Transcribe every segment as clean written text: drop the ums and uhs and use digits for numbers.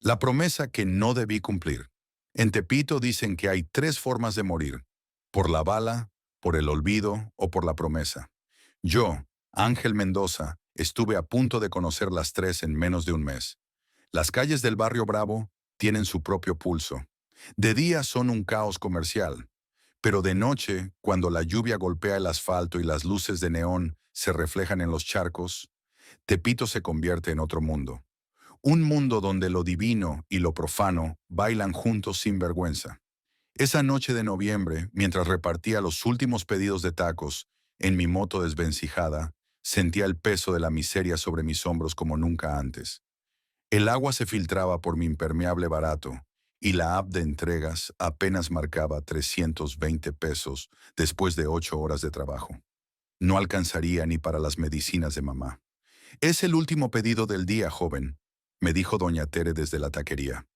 La promesa que no debí cumplir. En Tepito dicen que hay tres formas de morir: por la bala, por el olvido o por la promesa. Yo, Ángel Mendoza, estuve a punto de conocer las tres en menos de un mes. Las calles del barrio Bravo tienen su propio pulso. De día son un caos comercial, pero de noche, cuando la lluvia golpea el asfalto y las luces de neón se reflejan en los charcos, Tepito se convierte en otro mundo. Un mundo donde lo divino y lo profano bailan juntos sin vergüenza. Esa noche de noviembre, mientras repartía los últimos pedidos de tacos en mi moto desvencijada, sentía el peso de la miseria sobre mis hombros como nunca antes. El agua se filtraba por mi impermeable barato y la app de entregas apenas marcaba 320 pesos después de 8 horas de trabajo. No alcanzaría ni para las medicinas de mamá. «Es el último pedido del día, joven», me dijo doña Tere desde la taquería.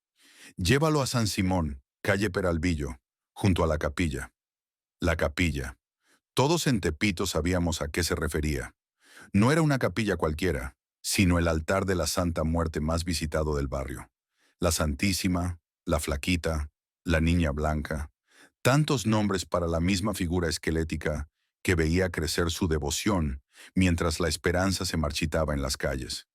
«Llévalo a San Simón, calle Peralvillo, junto a la capilla». La capilla. Todos en Tepito sabíamos a qué se refería. No era una capilla cualquiera, sino el altar de la Santa Muerte más visitado del barrio. La Santísima, la Flaquita, la Niña Blanca. Tantos nombres para la misma figura esquelética que veía crecer su devoción mientras la esperanza se marchitaba en las calles.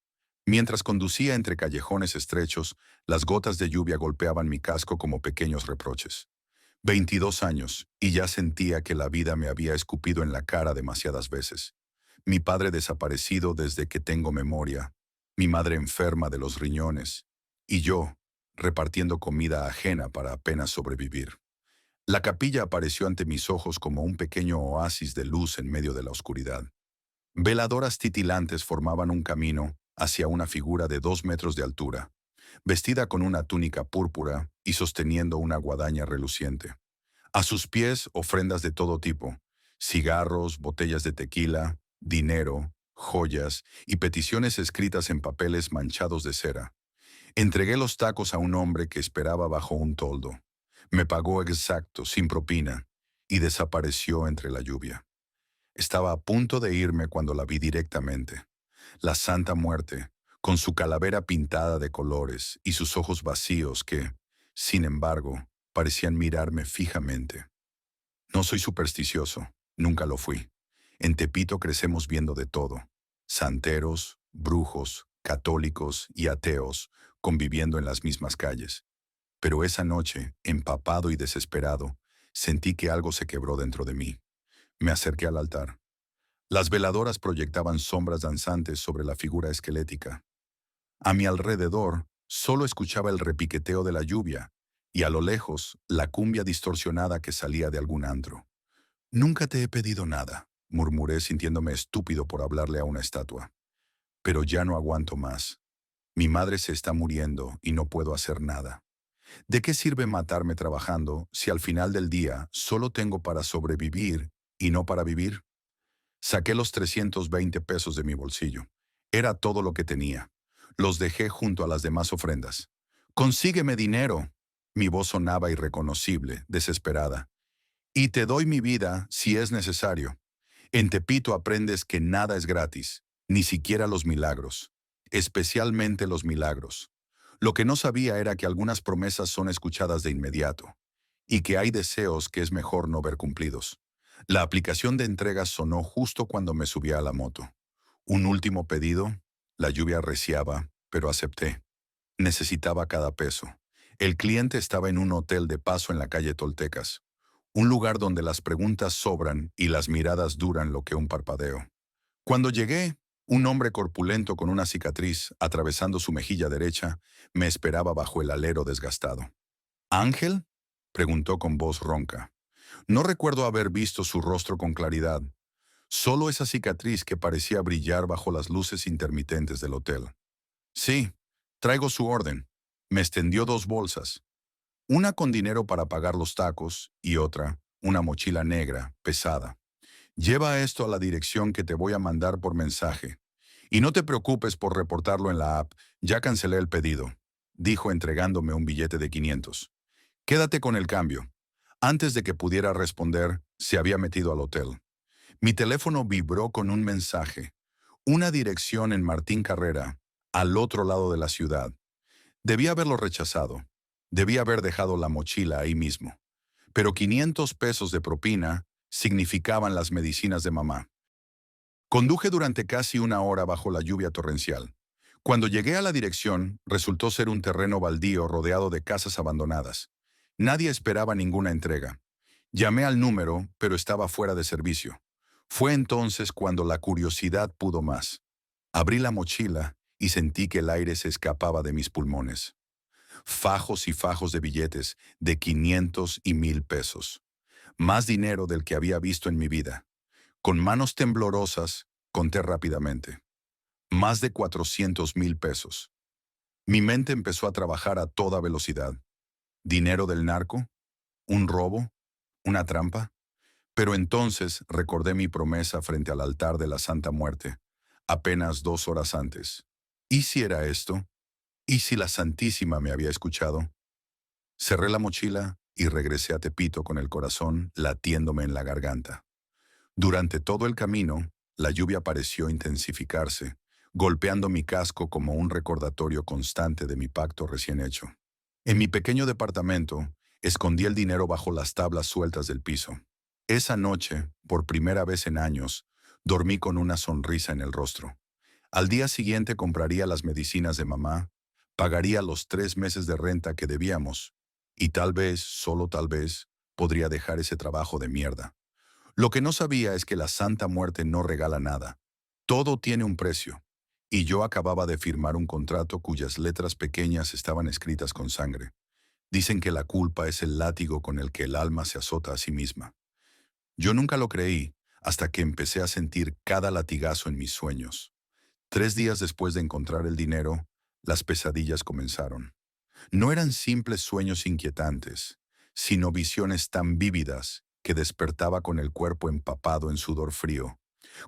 Mientras conducía entre callejones estrechos, las gotas de lluvia golpeaban mi casco como pequeños reproches. 22 años, y ya sentía que la vida me había escupido en la cara demasiadas veces. Mi padre desaparecido desde que tengo memoria, mi madre enferma de los riñones, y yo, repartiendo comida ajena para apenas sobrevivir. La capilla apareció ante mis ojos como un pequeño oasis de luz en medio de la oscuridad. Veladoras titilantes formaban un camino hacia una figura de 2 metros de altura, vestida con una túnica púrpura y sosteniendo una guadaña reluciente. A sus pies ofrendas de todo tipo: cigarros, botellas de tequila, dinero, joyas y peticiones escritas en papeles manchados de cera. Entregué los tacos a un hombre que esperaba bajo un toldo. Me pagó exacto, sin propina, y desapareció entre la lluvia. Estaba a punto de irme cuando la vi directamente. La Santa Muerte, con su calavera pintada de colores y sus ojos vacíos que, sin embargo, parecían mirarme fijamente. No soy supersticioso, nunca lo fui. En Tepito crecemos viendo de todo: santeros, brujos, católicos y ateos conviviendo en las mismas calles. Pero esa noche, empapado y desesperado, sentí que algo se quebró dentro de mí. Me acerqué al altar. Las veladoras proyectaban sombras danzantes sobre la figura esquelética. A mi alrededor solo escuchaba el repiqueteo de la lluvia y a lo lejos la cumbia distorsionada que salía de algún antro. «Nunca te he pedido nada», murmuré sintiéndome estúpido por hablarle a una estatua. «Pero ya no aguanto más. Mi madre se está muriendo y no puedo hacer nada. ¿De qué sirve matarme trabajando si al final del día solo tengo para sobrevivir y no para vivir?» Saqué los 320 pesos de mi bolsillo. Era todo lo que tenía. Los dejé junto a las demás ofrendas. «Consígueme dinero». Mi voz sonaba irreconocible, desesperada. «Y te doy mi vida si es necesario». En Tepito aprendes que nada es gratis, ni siquiera los milagros, especialmente los milagros. Lo que no sabía era que algunas promesas son escuchadas de inmediato, y que hay deseos que es mejor no ver cumplidos. La aplicación de entregas sonó justo cuando me subía a la moto. Un último pedido. La lluvia arreciaba, pero acepté. Necesitaba cada peso. El cliente estaba en un hotel de paso en la calle Toltecas, un lugar donde las preguntas sobran y las miradas duran lo que un parpadeo. Cuando llegué, un hombre corpulento con una cicatriz atravesando su mejilla derecha me esperaba bajo el alero desgastado. «¿Ángel?», preguntó con voz ronca. No recuerdo haber visto su rostro con claridad, solo esa cicatriz que parecía brillar bajo las luces intermitentes del hotel. «Sí, traigo su orden». Me extendió 2 bolsas, una con dinero para pagar los tacos y otra, una mochila negra, pesada. «Lleva esto a la dirección que te voy a mandar por mensaje. Y no te preocupes por reportarlo en la app, ya cancelé el pedido», dijo entregándome un billete de 500. «Quédate con el cambio». Antes de que pudiera responder, se había metido al hotel. Mi teléfono vibró con un mensaje. Una dirección en Martín Carrera, al otro lado de la ciudad. Debía haberlo rechazado. Debía haber dejado la mochila ahí mismo. Pero 500 pesos de propina significaban las medicinas de mamá. Conduje durante casi una hora bajo la lluvia torrencial. Cuando llegué a la dirección, resultó ser un terreno baldío rodeado de casas abandonadas. Nadie esperaba ninguna entrega. Llamé al número, pero estaba fuera de servicio. Fue entonces cuando la curiosidad pudo más. Abrí la mochila y sentí que el aire se escapaba de mis pulmones. Fajos y fajos de billetes de 500 y 1000 pesos. Más dinero del que había visto en mi vida. Con manos temblorosas, conté rápidamente. Más de 400,000 pesos. Mi mente empezó a trabajar a toda velocidad. ¿Dinero del narco? ¿Un robo? ¿Una trampa? Pero entonces recordé mi promesa frente al altar de la Santa Muerte, apenas 2 horas antes. ¿Y si era esto? ¿Y si la Santísima me había escuchado? Cerré la mochila y regresé a Tepito con el corazón latiéndome en la garganta. Durante todo el camino, la lluvia pareció intensificarse, golpeando mi casco como un recordatorio constante de mi pacto recién hecho. En mi pequeño departamento, escondí el dinero bajo las tablas sueltas del piso. Esa noche, por primera vez en años, dormí con una sonrisa en el rostro. Al día siguiente compraría las medicinas de mamá, pagaría los 3 meses de renta que debíamos, y tal vez, solo tal vez, podría dejar ese trabajo de mierda. Lo que no sabía es que la Santa Muerte no regala nada. Todo tiene un precio. Y yo acababa de firmar un contrato cuyas letras pequeñas estaban escritas con sangre. Dicen que la culpa es el látigo con el que el alma se azota a sí misma. Yo nunca lo creí hasta que empecé a sentir cada latigazo en mis sueños. 3 días después de encontrar el dinero, las pesadillas comenzaron. No eran simples sueños inquietantes, sino visiones tan vívidas que despertaba con el cuerpo empapado en sudor frío,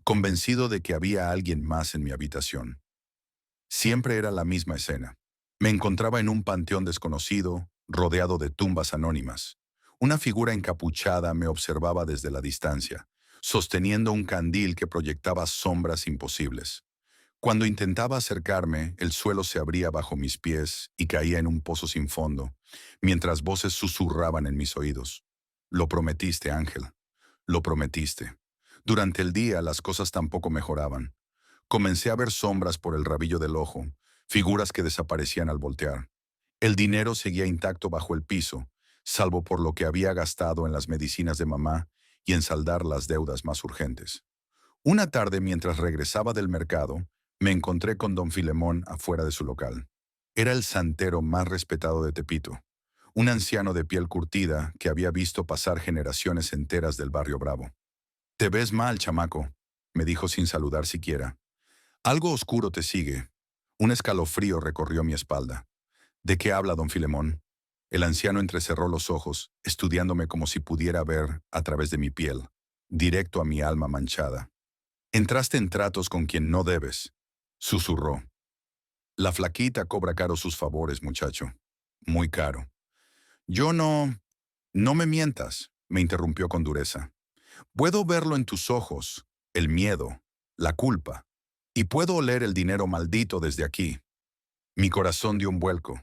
convencido de que había alguien más en mi habitación. Siempre era la misma escena. Me encontraba en un panteón desconocido, rodeado de tumbas anónimas. Una figura encapuchada me observaba desde la distancia, sosteniendo un candil que proyectaba sombras imposibles. Cuando intentaba acercarme, el suelo se abría bajo mis pies y caía en un pozo sin fondo, mientras voces susurraban en mis oídos. Lo prometiste, Ángel. Lo prometiste. Durante el día las cosas tampoco mejoraban. Comencé a ver sombras por el rabillo del ojo, figuras que desaparecían al voltear. El dinero seguía intacto bajo el piso, salvo por lo que había gastado en las medicinas de mamá y en saldar las deudas más urgentes. Una tarde, mientras regresaba del mercado, me encontré con don Filemón afuera de su local. Era el santero más respetado de Tepito, un anciano de piel curtida que había visto pasar generaciones enteras del barrio Bravo. «Te ves mal, chamaco», me dijo sin saludar siquiera. «Algo oscuro te sigue». Un escalofrío recorrió mi espalda. «¿De qué habla don Filemón?». El anciano entrecerró los ojos, estudiándome como si pudiera ver, a través de mi piel, directo a mi alma manchada. «Entraste en tratos con quien no debes», susurró. «La flaquita cobra caro sus favores, muchacho. Muy caro». «Yo no... No me mientas», me interrumpió con dureza. «Puedo verlo en tus ojos, el miedo, la culpa, y puedo oler el dinero maldito desde aquí». Mi corazón dio un vuelco.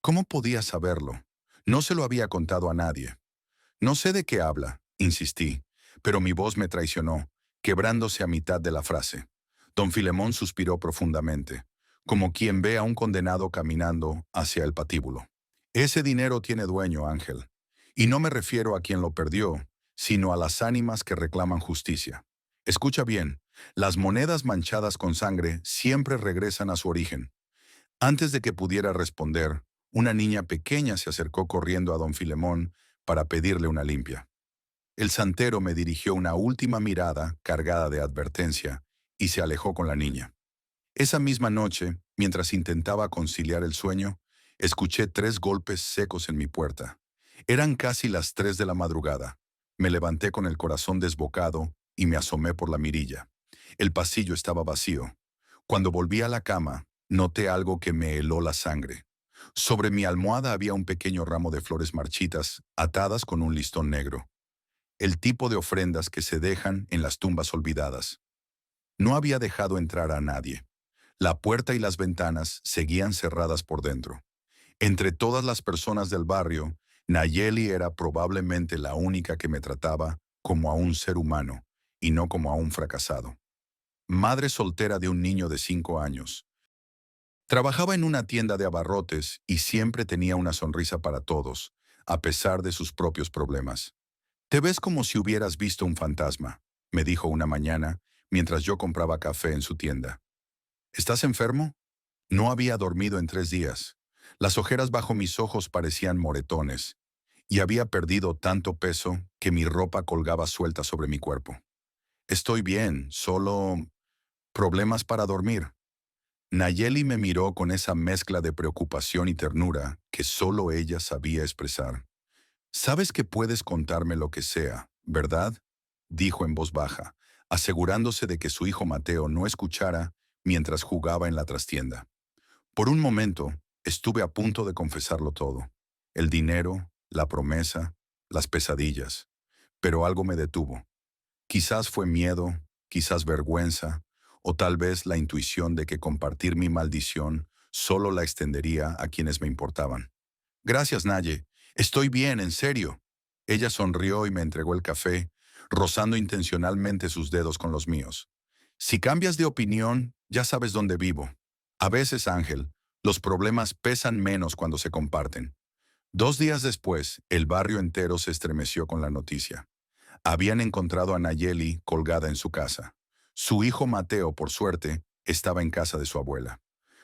¿Cómo podía saberlo? No se lo había contado a nadie. «No sé de qué habla», insistí, pero mi voz me traicionó, quebrándose a mitad de la frase. Don Filemón suspiró profundamente, como quien ve a un condenado caminando hacia el patíbulo. «Ese dinero tiene dueño, Ángel. Y no me refiero a quien lo perdió, sino a las ánimas que reclaman justicia. Escucha bien, las monedas manchadas con sangre siempre regresan a su origen». Antes de que pudiera responder, una niña pequeña se acercó corriendo a don Filemón para pedirle una limpia. El santero me dirigió una última mirada cargada de advertencia y se alejó con la niña. Esa misma noche, mientras intentaba conciliar el sueño, escuché 3 golpes secos en mi puerta. Eran casi las 3 de la madrugada. Me levanté con el corazón desbocado y me asomé por la mirilla. El pasillo estaba vacío. Cuando volví a la cama, noté algo que me heló la sangre. Sobre mi almohada había un pequeño ramo de flores marchitas, atadas con un listón negro. El tipo de ofrendas que se dejan en las tumbas olvidadas. No había dejado entrar a nadie. La puerta y las ventanas seguían cerradas por dentro. Entre todas las personas del barrio, Nayeli era probablemente la única que me trataba como a un ser humano y no como a un fracasado. Madre soltera de un niño de 5 años. Trabajaba en una tienda de abarrotes y siempre tenía una sonrisa para todos, a pesar de sus propios problemas. Te ves como si hubieras visto un fantasma, me dijo una mañana mientras yo compraba café en su tienda. ¿Estás enfermo? No había dormido en 3 días. Las ojeras bajo mis ojos parecían moretones, y había perdido tanto peso que mi ropa colgaba suelta sobre mi cuerpo. Estoy bien, solo problemas para dormir. Nayeli me miró con esa mezcla de preocupación y ternura que solo ella sabía expresar. Sabes que puedes contarme lo que sea, ¿verdad? Dijo en voz baja, asegurándose de que su hijo Mateo no escuchara mientras jugaba en la trastienda. Por un momento, estuve a punto de confesarlo todo. El dinero, la promesa, las pesadillas. Pero algo me detuvo. Quizás fue miedo, quizás vergüenza, o tal vez la intuición de que compartir mi maldición solo la extendería a quienes me importaban. Gracias, Naye. Estoy bien, en serio. Ella sonrió y me entregó el café, rozando intencionalmente sus dedos con los míos. Si cambias de opinión, ya sabes dónde vivo. A veces, Ángel, los problemas pesan menos cuando se comparten. 2 días después, el barrio entero se estremeció con la noticia. Habían encontrado a Nayeli colgada en su casa. Su hijo Mateo, por suerte, estaba en casa de su abuela.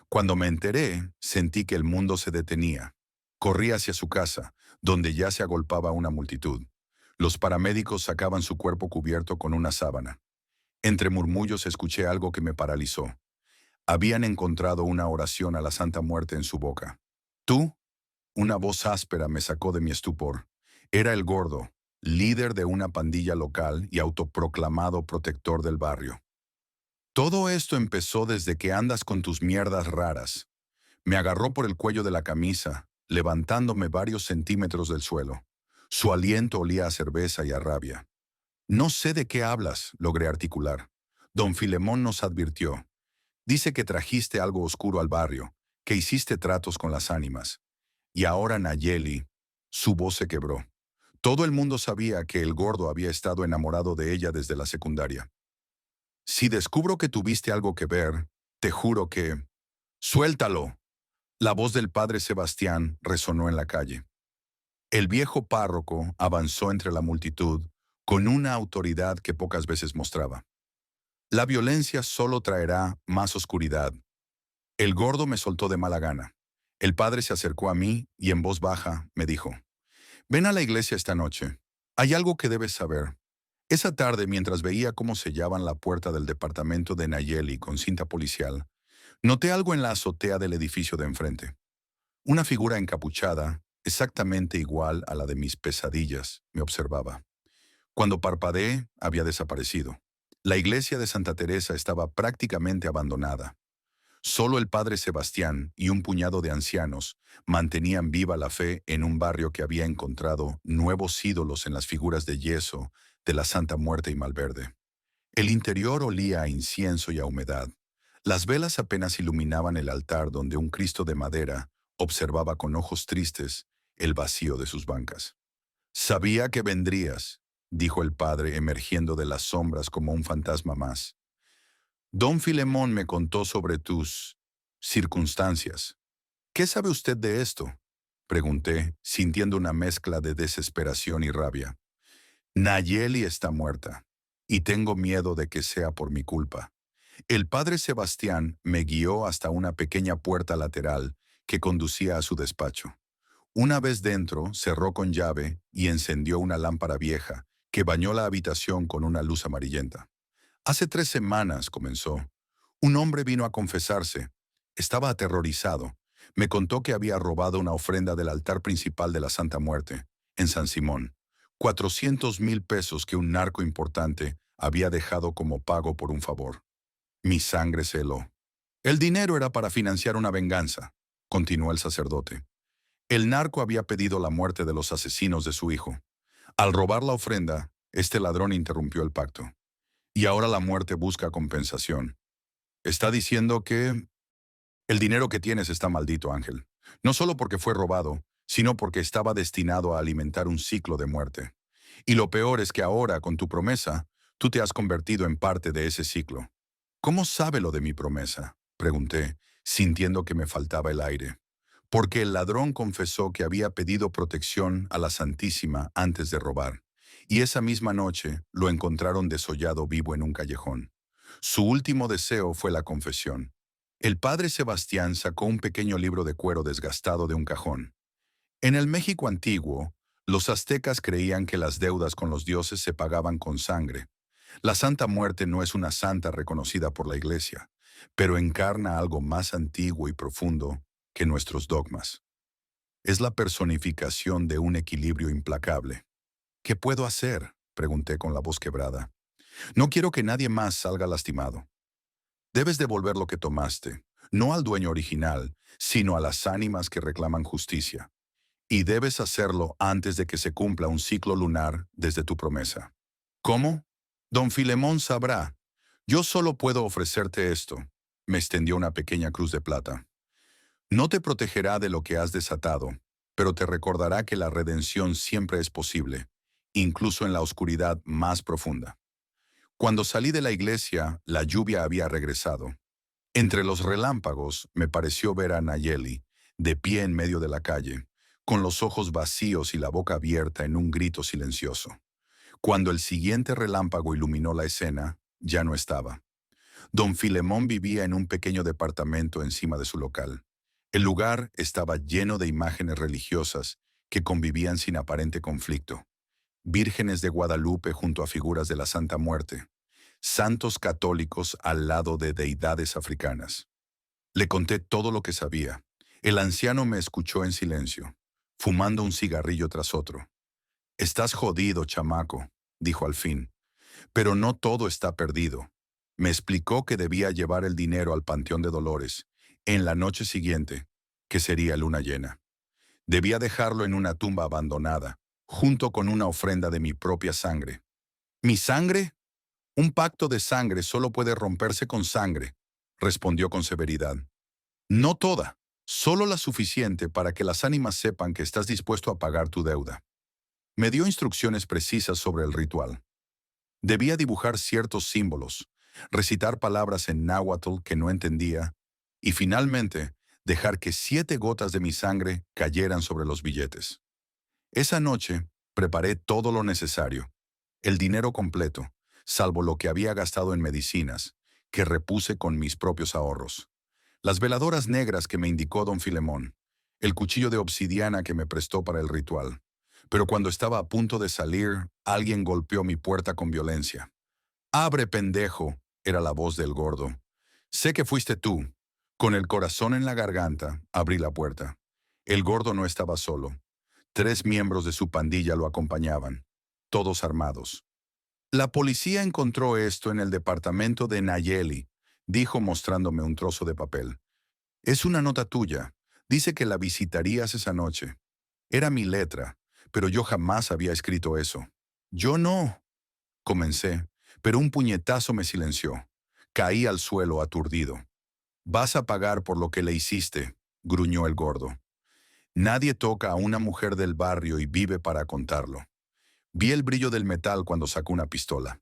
Cuando me enteré, sentí que el mundo se detenía. Corrí hacia su casa, donde ya se agolpaba una multitud. Los paramédicos sacaban su cuerpo cubierto con una sábana. Entre murmullos escuché algo que me paralizó. Habían encontrado una oración a la Santa Muerte en su boca. ¿Tú? Una voz áspera me sacó de mi estupor. Era el gordo, líder de una pandilla local y autoproclamado protector del barrio. Todo esto empezó desde que andas con tus mierdas raras. Me agarró por el cuello de la camisa, levantándome varios centímetros del suelo. Su aliento olía a cerveza y a rabia. No sé de qué hablas, logré articular. Don Filemón nos advirtió. Dice que trajiste algo oscuro al barrio, que hiciste tratos con las ánimas. Y ahora Nayeli, su voz se quebró. Todo el mundo sabía que el gordo había estado enamorado de ella desde la secundaria. Si descubro que tuviste algo que ver, te juro que... ¡Suéltalo! La voz del padre Sebastián resonó en la calle. El viejo párroco avanzó entre la multitud con una autoridad que pocas veces mostraba. La violencia solo traerá más oscuridad. El gordo me soltó de mala gana. El padre se acercó a mí y en voz baja me dijo, «Ven a la iglesia esta noche. Hay algo que debes saber». Esa tarde, mientras veía cómo sellaban la puerta del departamento de Nayeli con cinta policial, noté algo en la azotea del edificio de enfrente. Una figura encapuchada, exactamente igual a la de mis pesadillas, me observaba. Cuando parpadeé, había desaparecido. La iglesia de Santa Teresa estaba prácticamente abandonada. Solo el padre Sebastián y un puñado de ancianos mantenían viva la fe en un barrio que había encontrado nuevos ídolos en las figuras de yeso de la Santa Muerte y Malverde. El interior olía a incienso y a humedad. Las velas apenas iluminaban el altar donde un Cristo de madera observaba con ojos tristes el vacío de sus bancas. «Sabía que vendrías», dijo el padre emergiendo de las sombras como un fantasma más. «Don Filemón me contó sobre tus circunstancias. ¿Qué sabe usted de esto?», pregunté, sintiendo una mezcla de desesperación y rabia. «Nayeli está muerta, y tengo miedo de que sea por mi culpa». El padre Sebastián me guió hasta una pequeña puerta lateral que conducía a su despacho. Una vez dentro, cerró con llave y encendió una lámpara vieja que bañó la habitación con una luz amarillenta. «Hace 3 semanas», comenzó, «un hombre vino a confesarse. Estaba aterrorizado. Me contó que había robado una ofrenda del altar principal de la Santa Muerte, en San Simón. 400,000 pesos que un narco importante había dejado como pago por un favor». Mi sangre se heló. «El dinero era para financiar una venganza», continuó el sacerdote. «El narco había pedido la muerte de los asesinos de su hijo. Al robar la ofrenda, este ladrón interrumpió el pacto. Y ahora la muerte busca compensación. Está diciendo que... El dinero que tienes está maldito, Ángel. No solo porque fue robado, sino porque estaba destinado a alimentar un ciclo de muerte. Y lo peor es que ahora, con tu promesa, tú te has convertido en parte de ese ciclo. ¿Cómo sabe lo de mi promesa?, pregunté, sintiendo que me faltaba el aire. Porque el ladrón confesó que había pedido protección a la Santísima antes de robar, y esa misma noche lo encontraron desollado vivo en un callejón. Su último deseo fue la confesión. El padre Sebastián sacó un pequeño libro de cuero desgastado de un cajón. En el México antiguo, los aztecas creían que las deudas con los dioses se pagaban con sangre. La Santa Muerte no es una santa reconocida por la Iglesia, pero encarna algo más antiguo y profundo que nuestros dogmas. Es la personificación de un equilibrio implacable. ¿Qué puedo hacer?, pregunté con la voz quebrada. No quiero que nadie más salga lastimado. Debes devolver lo que tomaste, no al dueño original, sino a las ánimas que reclaman justicia. Y debes hacerlo antes de que se cumpla un ciclo lunar desde tu promesa. ¿Cómo? Don Filemón sabrá. Yo solo puedo ofrecerte esto. Me extendió una pequeña cruz de plata. No te protegerá de lo que has desatado, pero te recordará que la redención siempre es posible, incluso en la oscuridad más profunda. Cuando salí de la iglesia, la lluvia había regresado. Entre los relámpagos me pareció ver a Nayeli, de pie en medio de la calle, con los ojos vacíos y la boca abierta en un grito silencioso. Cuando el siguiente relámpago iluminó la escena, ya no estaba. Don Filemón vivía en un pequeño departamento encima de su local. El lugar estaba lleno de imágenes religiosas que convivían sin aparente conflicto. Vírgenes de Guadalupe junto a figuras de la Santa Muerte. Santos católicos al lado de deidades africanas. Le conté todo lo que sabía. El anciano me escuchó en silencio, fumando un cigarrillo tras otro. «Estás jodido, chamaco», dijo al fin. «Pero no todo está perdido». Me explicó que debía llevar el dinero al Panteón de Dolores, en la noche siguiente, que sería luna llena. Debía dejarlo en una tumba abandonada, junto con una ofrenda de mi propia sangre. «¿Mi sangre? Un pacto de sangre solo puede romperse con sangre», respondió con severidad. «No toda, solo la suficiente para que las ánimas sepan que estás dispuesto a pagar tu deuda». Me dio instrucciones precisas sobre el ritual. Debía dibujar ciertos símbolos, recitar palabras en náhuatl que no entendía, y finalmente dejar que 7 gotas de mi sangre cayeran sobre los billetes. Esa noche preparé todo lo necesario, el dinero completo, salvo lo que había gastado en medicinas, que repuse con mis propios ahorros. Las veladoras negras que me indicó don Filemón, el cuchillo de obsidiana que me prestó para el ritual. Pero cuando estaba a punto de salir, alguien golpeó mi puerta con violencia. «Abre, pendejo», era la voz del gordo. «Sé que fuiste tú». Con el corazón en la garganta, abrí la puerta. El gordo no estaba solo. 3 miembros de su pandilla lo acompañaban, todos armados. «La policía encontró esto en el departamento de Nayeli», dijo mostrándome un trozo de papel. «Es una nota tuya. Dice que la visitarías esa noche». Era mi letra, pero yo jamás había escrito eso. «Yo no», comencé, pero un puñetazo me silenció. Caí al suelo aturdido. «Vas a pagar por lo que le hiciste», gruñó el gordo. «Nadie toca a una mujer del barrio y vive para contarlo». Vi el brillo del metal cuando sacó una pistola.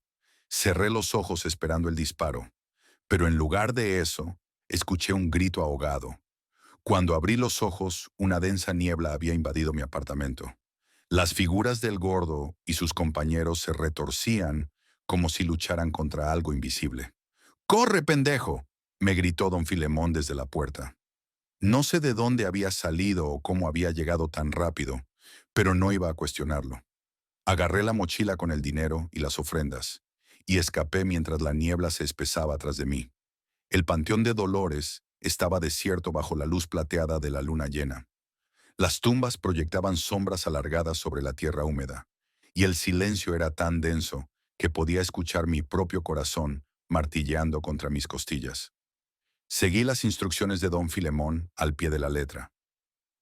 Cerré los ojos esperando el disparo, pero en lugar de eso, escuché un grito ahogado. Cuando abrí los ojos, una densa niebla había invadido mi apartamento. Las figuras del gordo y sus compañeros se retorcían como si lucharan contra algo invisible. «¡Corre, pendejo!», me gritó don Filemón desde la puerta. No sé de dónde había salido o cómo había llegado tan rápido, pero no iba a cuestionarlo. Agarré la mochila con el dinero y las ofrendas, y escapé mientras la niebla se espesaba tras de mí. El Panteón de Dolores estaba desierto bajo la luz plateada de la luna llena. Las tumbas proyectaban sombras alargadas sobre la tierra húmeda, y el silencio era tan denso que podía escuchar mi propio corazón martilleando contra mis costillas. Seguí las instrucciones de don Filemón al pie de la letra.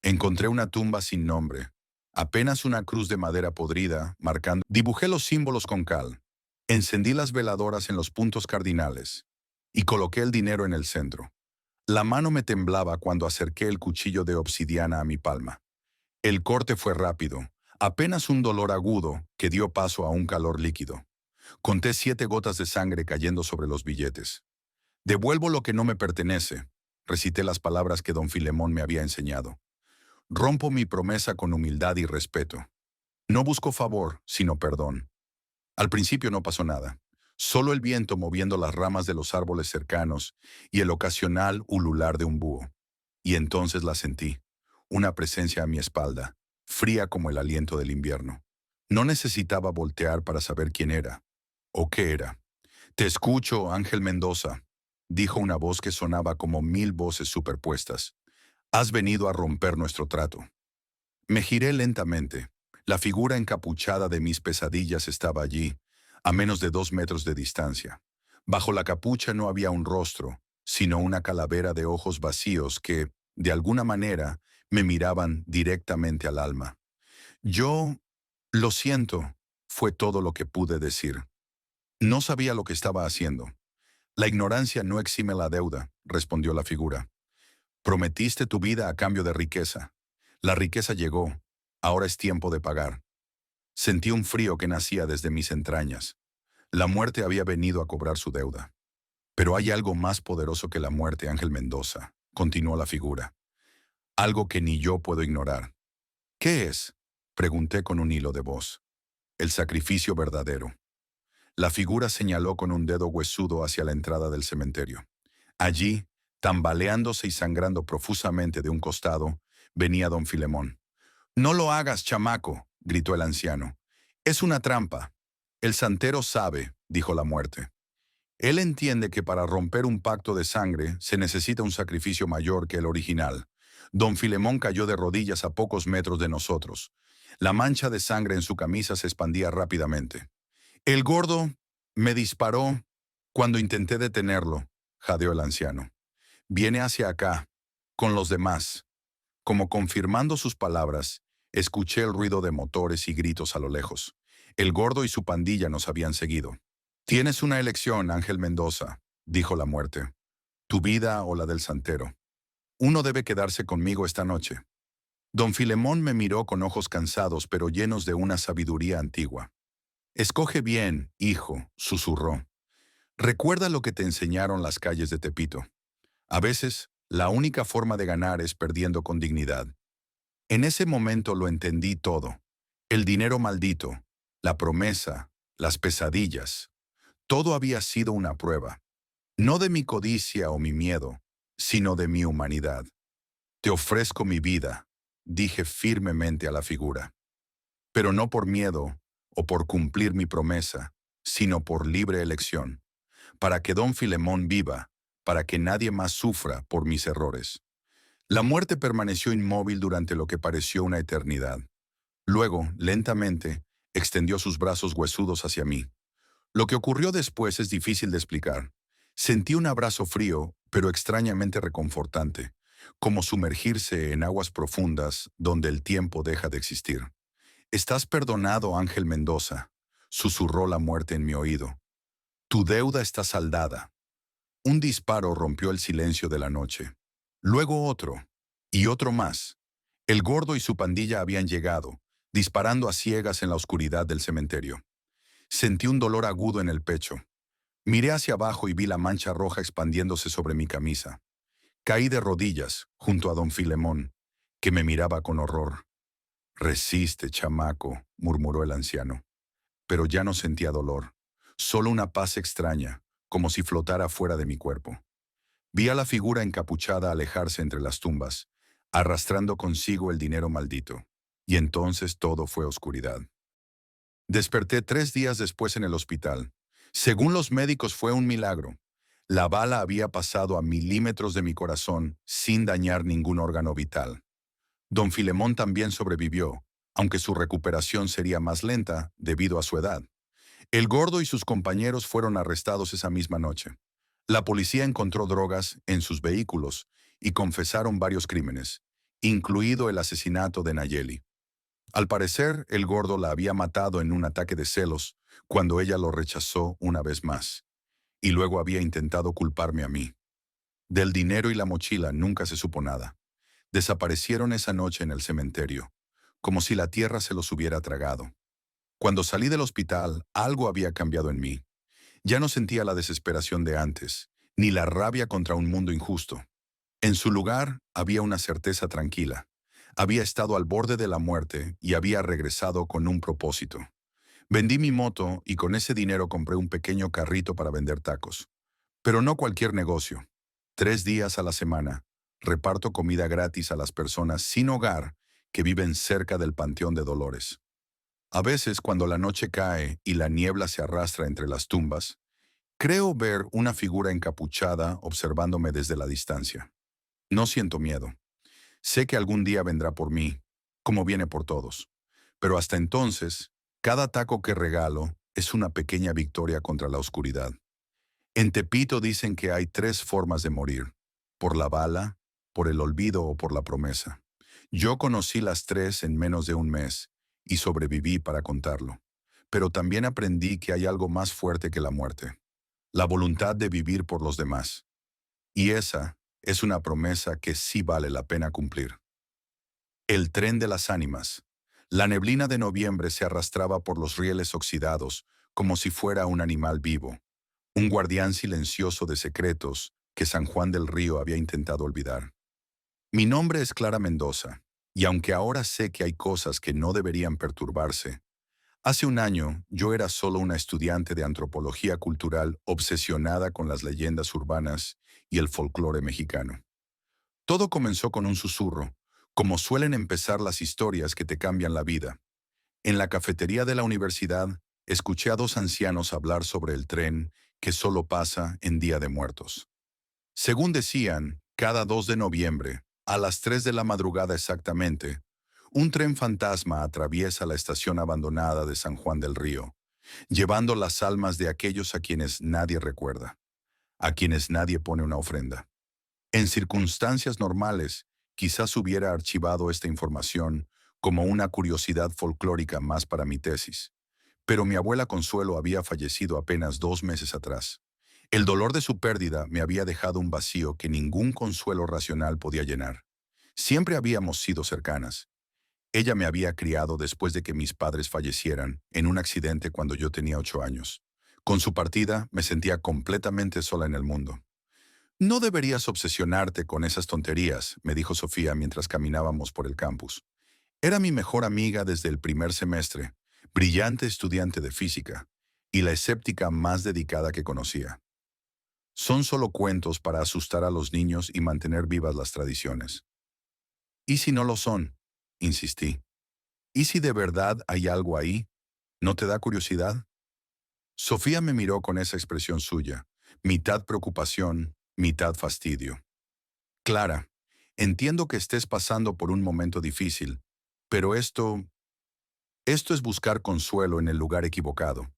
Encontré una tumba sin nombre, apenas una cruz de madera podrida marcando. Dibujé los símbolos con cal, encendí las veladoras en los puntos cardinales y coloqué el dinero en el centro. La mano me temblaba cuando acerqué el cuchillo de obsidiana a mi palma. El corte fue rápido, apenas un dolor agudo que dio paso a un calor líquido. Conté 7 gotas de sangre cayendo sobre los billetes. Devuelvo lo que no me pertenece, recité las palabras que don Filemón me había enseñado. Rompo mi promesa con humildad y respeto. No busco favor, sino perdón. Al principio no pasó nada. Solo el viento moviendo las ramas de los árboles cercanos y el ocasional ulular de un búho. Y entonces la sentí, una presencia a mi espalda, fría como el aliento del invierno. No necesitaba voltear para saber quién era, o qué era. Te escucho, Ángel Mendoza, dijo una voz que sonaba como 1000 voces superpuestas. Has venido a romper nuestro trato. Me giré lentamente. La figura encapuchada de mis pesadillas estaba allí, a menos de 2 metros de distancia. Bajo la capucha no había un rostro, sino una calavera de ojos vacíos que, de alguna manera, me miraban directamente al alma. Yo, lo siento, fue todo lo que pude decir. No sabía lo que estaba haciendo. La ignorancia no exime la deuda, respondió la figura. Prometiste tu vida a cambio de riqueza. La riqueza llegó. Ahora es tiempo de pagar. Sentí un frío que nacía desde mis entrañas. La muerte había venido a cobrar su deuda. Pero hay algo más poderoso que la muerte, Ángel Mendoza, continuó la figura. Algo que ni yo puedo ignorar. ¿Qué es? Pregunté con un hilo de voz. El sacrificio verdadero. La figura señaló con un dedo huesudo hacia la entrada del cementerio. Allí, tambaleándose y sangrando profusamente de un costado, venía don Filemón. «No lo hagas, chamaco», gritó el anciano. «Es una trampa». «El santero sabe», dijo la muerte. «Él entiende que para romper un pacto de sangre se necesita un sacrificio mayor que el original». Don Filemón cayó de rodillas a pocos metros de nosotros. La mancha de sangre en su camisa se expandía rápidamente. «El gordo me disparó cuando intenté detenerlo», jadeó el anciano. «Viene hacia acá, con los demás». Como confirmando sus palabras, escuché el ruido de motores y gritos a lo lejos. El gordo y su pandilla nos habían seguido. «Tienes una elección, Ángel Mendoza», dijo la muerte. «Tu vida o la del santero. Uno debe quedarse conmigo esta noche». Don Filemón me miró con ojos cansados pero llenos de una sabiduría antigua. «Escoge bien, hijo», susurró. «Recuerda lo que te enseñaron las calles de Tepito. A veces, la única forma de ganar es perdiendo con dignidad». En ese momento lo entendí todo. El dinero maldito, la promesa, las pesadillas. Todo había sido una prueba. No de mi codicia o mi miedo, sino de mi humanidad. «Te ofrezco mi vida», dije firmemente a la figura. Pero no por miedo o por cumplir mi promesa, sino por libre elección. Para que don Filemón viva, para que nadie más sufra por mis errores. La muerte permaneció inmóvil durante lo que pareció una eternidad. Luego, lentamente, extendió sus brazos huesudos hacia mí. Lo que ocurrió después es difícil de explicar. Sentí un abrazo frío, pero extrañamente reconfortante, como sumergirse en aguas profundas donde el tiempo deja de existir. «Estás perdonado, Ángel Mendoza», susurró la muerte en mi oído. «Tu deuda está saldada». Un disparo rompió el silencio de la noche. Luego otro, y otro más. El gordo y su pandilla habían llegado, disparando a ciegas en la oscuridad del cementerio. Sentí un dolor agudo en el pecho. Miré hacia abajo y vi la mancha roja expandiéndose sobre mi camisa. Caí de rodillas, junto a don Filemón, que me miraba con horror. «Resiste, chamaco», murmuró el anciano. Pero ya no sentía dolor, solo una paz extraña, como si flotara fuera de mi cuerpo. Vi a la figura encapuchada alejarse entre las tumbas, arrastrando consigo el dinero maldito. Y entonces todo fue oscuridad. Desperté 3 días después en el hospital. Según los médicos fue un milagro. La bala había pasado a milímetros de mi corazón sin dañar ningún órgano vital. Don Filemón también sobrevivió, aunque su recuperación sería más lenta debido a su edad. El gordo y sus compañeros fueron arrestados esa misma noche. La policía encontró drogas en sus vehículos y confesaron varios crímenes, incluido el asesinato de Nayeli. Al parecer, el gordo la había matado en un ataque de celos cuando ella lo rechazó una vez más, y luego había intentado culparme a mí. Del dinero y la mochila nunca se supo nada. Desaparecieron esa noche en el cementerio, como si la tierra se los hubiera tragado. Cuando salí del hospital, algo había cambiado en mí. Ya no sentía la desesperación de antes, ni la rabia contra un mundo injusto. En su lugar había una certeza tranquila. Había estado al borde de la muerte y había regresado con un propósito. Vendí mi moto y con ese dinero compré un pequeño carrito para vender tacos. Pero no cualquier negocio. 3 días a la semana, reparto comida gratis a las personas sin hogar que viven cerca del Panteón de Dolores. A veces, cuando la noche cae y la niebla se arrastra entre las tumbas, creo ver una figura encapuchada observándome desde la distancia. No siento miedo. Sé que algún día vendrá por mí, como viene por todos. Pero hasta entonces, cada taco que regalo es una pequeña victoria contra la oscuridad. En Tepito dicen que hay 3 formas de morir: por la bala, por el olvido o por la promesa. Yo conocí las 3 en menos de un mes y sobreviví para contarlo. Pero también aprendí que hay algo más fuerte que la muerte: la voluntad de vivir por los demás. Y esa es una promesa que sí vale la pena cumplir. El tren de las ánimas. La neblina de noviembre se arrastraba por los rieles oxidados como si fuera un animal vivo, un guardián silencioso de secretos que San Juan del Río había intentado olvidar. Mi nombre es Clara Mendoza, y aunque ahora sé que hay cosas que no deberían perturbarse, hace un año yo era solo una estudiante de antropología cultural obsesionada con las leyendas urbanas y el folclore mexicano. Todo comenzó con un susurro, como suelen empezar las historias que te cambian la vida. En la cafetería de la universidad, escuché a 2 ancianos hablar sobre el tren que solo pasa en Día de Muertos. Según decían, cada 2 de noviembre, a las 3 de la madrugada exactamente, un tren fantasma atraviesa la estación abandonada de San Juan del Río, llevando las almas de aquellos a quienes nadie recuerda, a quienes nadie pone una ofrenda. En circunstancias normales, quizás hubiera archivado esta información como una curiosidad folclórica más para mi tesis. Pero mi abuela Consuelo había fallecido apenas 2 meses atrás. El dolor de su pérdida me había dejado un vacío que ningún consuelo racional podía llenar. Siempre habíamos sido cercanas. Ella me había criado después de que mis padres fallecieran en un accidente cuando yo tenía 8 años. Con su partida me sentía completamente sola en el mundo. No deberías obsesionarte con esas tonterías, me dijo Sofía mientras caminábamos por el campus. Era mi mejor amiga desde el primer semestre, brillante estudiante de física, y la escéptica más dedicada que conocía. Son solo cuentos para asustar a los niños y mantener vivas las tradiciones. ¿Y si no lo son? Insistí. ¿Y si de verdad hay algo ahí? ¿No te da curiosidad? Sofía me miró con esa expresión suya, mitad preocupación, mitad fastidio. Clara, entiendo que estés pasando por un momento difícil, pero esto es buscar consuelo en el lugar equivocado.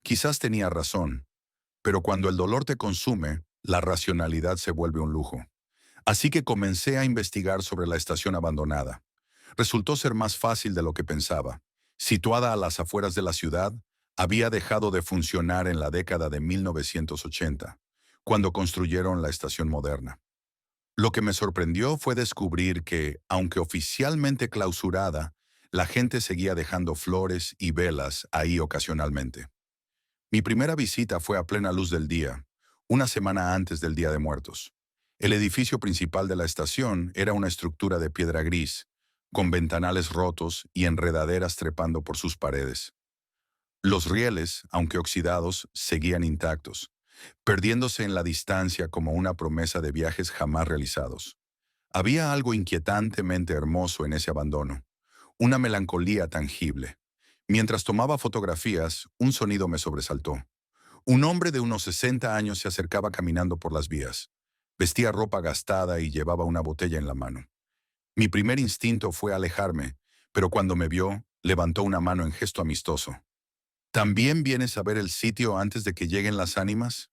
Quizás tenía razón, pero cuando el dolor te consume, la racionalidad se vuelve un lujo. Así que comencé a investigar sobre la estación abandonada. Resultó ser más fácil de lo que pensaba. Situada a las afueras de la ciudad, había dejado de funcionar en la década de 1980, cuando construyeron la estación moderna. Lo que me sorprendió fue descubrir que, aunque oficialmente clausurada, la gente seguía dejando flores y velas ahí ocasionalmente. Mi primera visita fue a plena luz del día, una semana antes del Día de Muertos. El edificio principal de la estación era una estructura de piedra gris, con ventanales rotos y enredaderas trepando por sus paredes. Los rieles, aunque oxidados, seguían intactos, perdiéndose en la distancia como una promesa de viajes jamás realizados. Había algo inquietantemente hermoso en ese abandono, una melancolía tangible. Mientras tomaba fotografías, un sonido me sobresaltó. Un hombre de unos 60 años se acercaba caminando por las vías. Vestía ropa gastada y llevaba una botella en la mano. Mi primer instinto fue alejarme, pero cuando me vio, levantó una mano en gesto amistoso. ¿También vienes a ver el sitio antes de que lleguen las ánimas?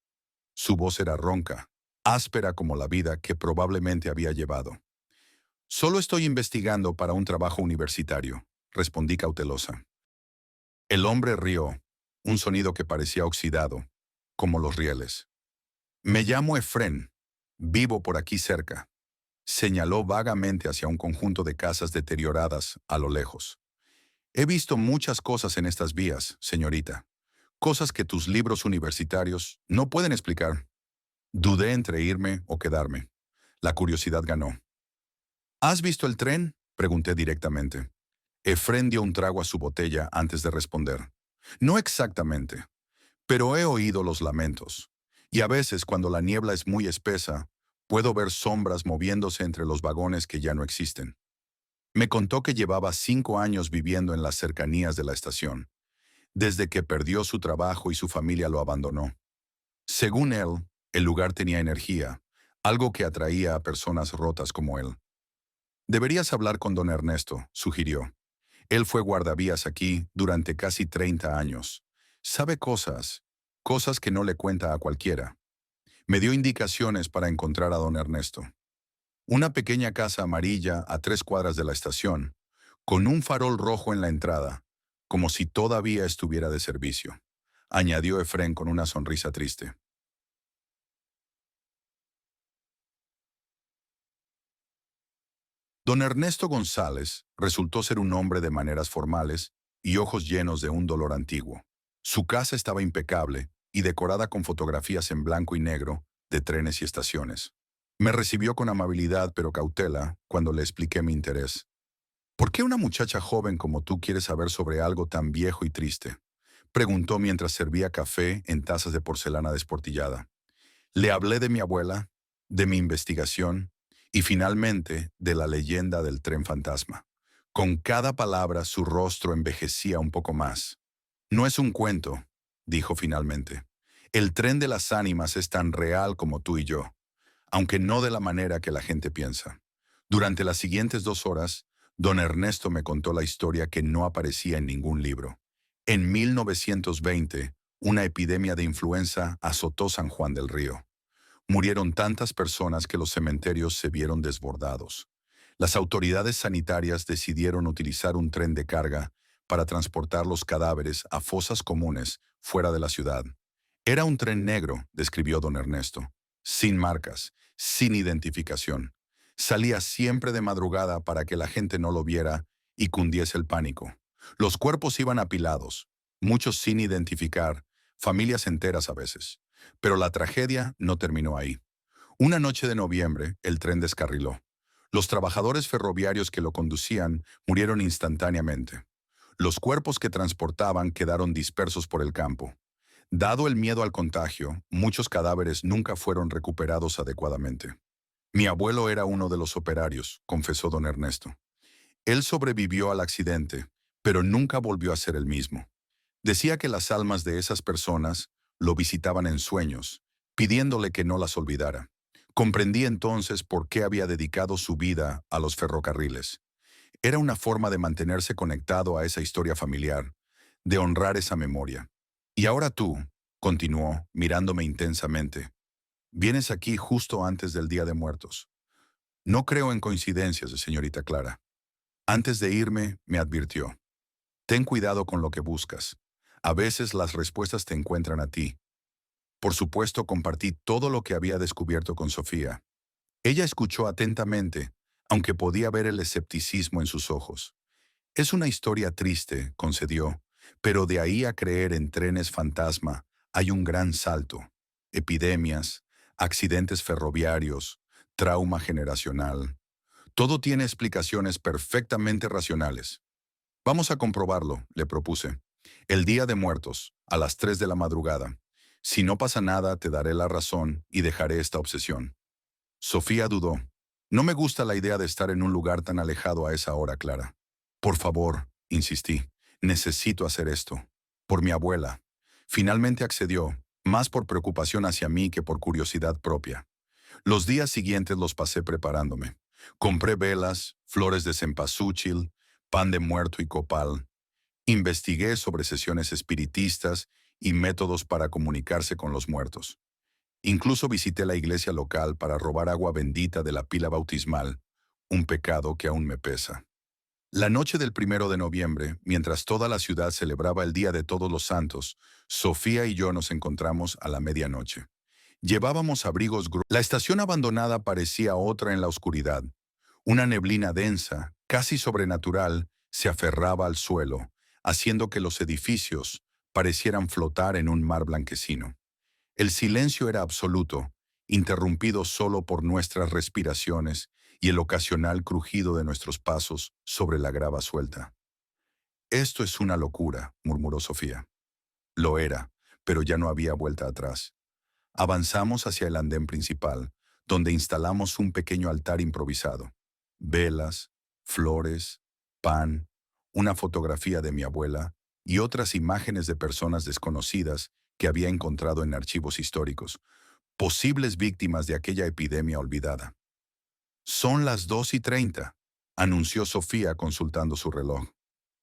Su voz era ronca, áspera como la vida que probablemente había llevado. Solo estoy investigando para un trabajo universitario, respondí cautelosa. El hombre rió, un sonido que parecía oxidado, como los rieles. Me llamo Efrén. Vivo por aquí cerca. Señaló vagamente hacia un conjunto de casas deterioradas a lo lejos. He visto muchas cosas en estas vías, señorita. Cosas que tus libros universitarios no pueden explicar. Dudé entre irme o quedarme. La curiosidad ganó. ¿Has visto el tren? Pregunté directamente. Efrén dio un trago a su botella antes de responder. No exactamente, pero he oído los lamentos. Y a veces, cuando la niebla es muy espesa, puedo ver sombras moviéndose entre los vagones que ya no existen. Me contó que llevaba 5 años viviendo en las cercanías de la estación, desde que perdió su trabajo y su familia lo abandonó. Según él, el lugar tenía energía, algo que atraía a personas rotas como él. Deberías hablar con don Ernesto, sugirió. Él fue guardavías aquí durante casi 30 años. Sabe cosas, cosas que no le cuenta a cualquiera. Me dio indicaciones para encontrar a don Ernesto. Una pequeña casa amarilla a 3 cuadras de la estación, con un farol rojo en la entrada, como si todavía estuviera de servicio, añadió Efrén con una sonrisa triste. Don Ernesto González resultó ser un hombre de maneras formales y ojos llenos de un dolor antiguo. Su casa estaba impecable y decorada con fotografías en blanco y negro de trenes y estaciones. Me recibió con amabilidad pero cautela cuando le expliqué mi interés. ¿Por qué una muchacha joven como tú quiere saber sobre algo tan viejo y triste? Preguntó mientras servía café en tazas de porcelana desportillada. Le hablé de mi abuela, de mi investigación y finalmente de la leyenda del tren fantasma. Con cada palabra su rostro envejecía un poco más. No es un cuento, dijo finalmente. El tren de las ánimas es tan real como tú y yo, aunque no de la manera que la gente piensa. Durante las siguientes 2 horas, don Ernesto me contó la historia que no aparecía en ningún libro. En 1920, una epidemia de influenza azotó San Juan del Río. Murieron tantas personas que los cementerios se vieron desbordados. Las autoridades sanitarias decidieron utilizar un tren de carga para transportar los cadáveres a fosas comunes fuera de la ciudad. Era un tren negro, describió don Ernesto, sin marcas, sin identificación. Salía siempre de madrugada para que la gente no lo viera y cundiese el pánico. Los cuerpos iban apilados, muchos sin identificar, familias enteras a veces. Pero la tragedia no terminó ahí. Una noche de noviembre, el tren descarriló. Los trabajadores ferroviarios que lo conducían murieron instantáneamente. Los cuerpos que transportaban quedaron dispersos por el campo. Dado el miedo al contagio, muchos cadáveres nunca fueron recuperados adecuadamente. Mi abuelo era uno de los operarios, confesó don Ernesto. Él sobrevivió al accidente, pero nunca volvió a ser el mismo. Decía que las almas de esas personas lo visitaban en sueños, pidiéndole que no las olvidara. Comprendí entonces por qué había dedicado su vida a los ferrocarriles. Era una forma de mantenerse conectado a esa historia familiar, de honrar esa memoria. Y ahora tú, continuó, mirándome intensamente, vienes aquí justo antes del Día de Muertos. No creo en coincidencias, señorita Clara. Antes de irme, me advirtió. Ten cuidado con lo que buscas. A veces las respuestas te encuentran a ti. Por supuesto, compartí todo lo que había descubierto con Sofía. Ella escuchó atentamente, aunque podía ver el escepticismo en sus ojos. Es una historia triste, concedió, pero de ahí a creer en trenes fantasma hay un gran salto. Epidemias, accidentes ferroviarios, trauma generacional. Todo tiene explicaciones perfectamente racionales. Vamos a comprobarlo, le propuse. El Día de Muertos, a las 3 de la madrugada. Si no pasa nada, te daré la razón y dejaré esta obsesión. Sofía dudó. No me gusta la idea de estar en un lugar tan alejado a esa hora, Clara. Por favor, insistí, necesito hacer esto. Por mi abuela. Finalmente accedió, más por preocupación hacia mí que por curiosidad propia. Los días siguientes los pasé preparándome. Compré velas, flores de cempasúchil, pan de muerto y copal. Investigué sobre sesiones espiritistas y métodos para comunicarse con los muertos. Incluso visité la iglesia local para robar agua bendita de la pila bautismal, un pecado que aún me pesa. La noche del 1 de noviembre, mientras toda la ciudad celebraba el Día de Todos los Santos, Sofía y yo nos encontramos a la medianoche. Llevábamos abrigos gruesos. La estación abandonada parecía otra en la oscuridad. Una neblina densa, casi sobrenatural, se aferraba al suelo, haciendo que los edificios parecieran flotar en un mar blanquecino. El silencio era absoluto, interrumpido solo por nuestras respiraciones y el ocasional crujido de nuestros pasos sobre la grava suelta. «Esto es una locura», murmuró Sofía. Lo era, pero ya no había vuelta atrás. Avanzamos hacia el andén principal, donde instalamos un pequeño altar improvisado. Velas, flores, pan, una fotografía de mi abuela y otras imágenes de personas desconocidas que había encontrado en archivos históricos, posibles víctimas de aquella epidemia olvidada. «Son las 2:30», anunció Sofía consultando su reloj.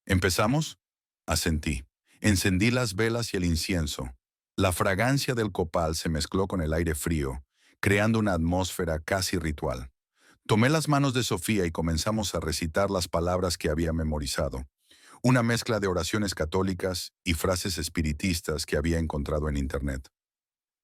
«¿Empezamos?», asentí. Encendí las velas y el incienso. La fragancia del copal se mezcló con el aire frío, creando una atmósfera casi ritual. Tomé las manos de Sofía y comenzamos a recitar las palabras que había memorizado, una mezcla de oraciones católicas y frases espiritistas que había encontrado en Internet.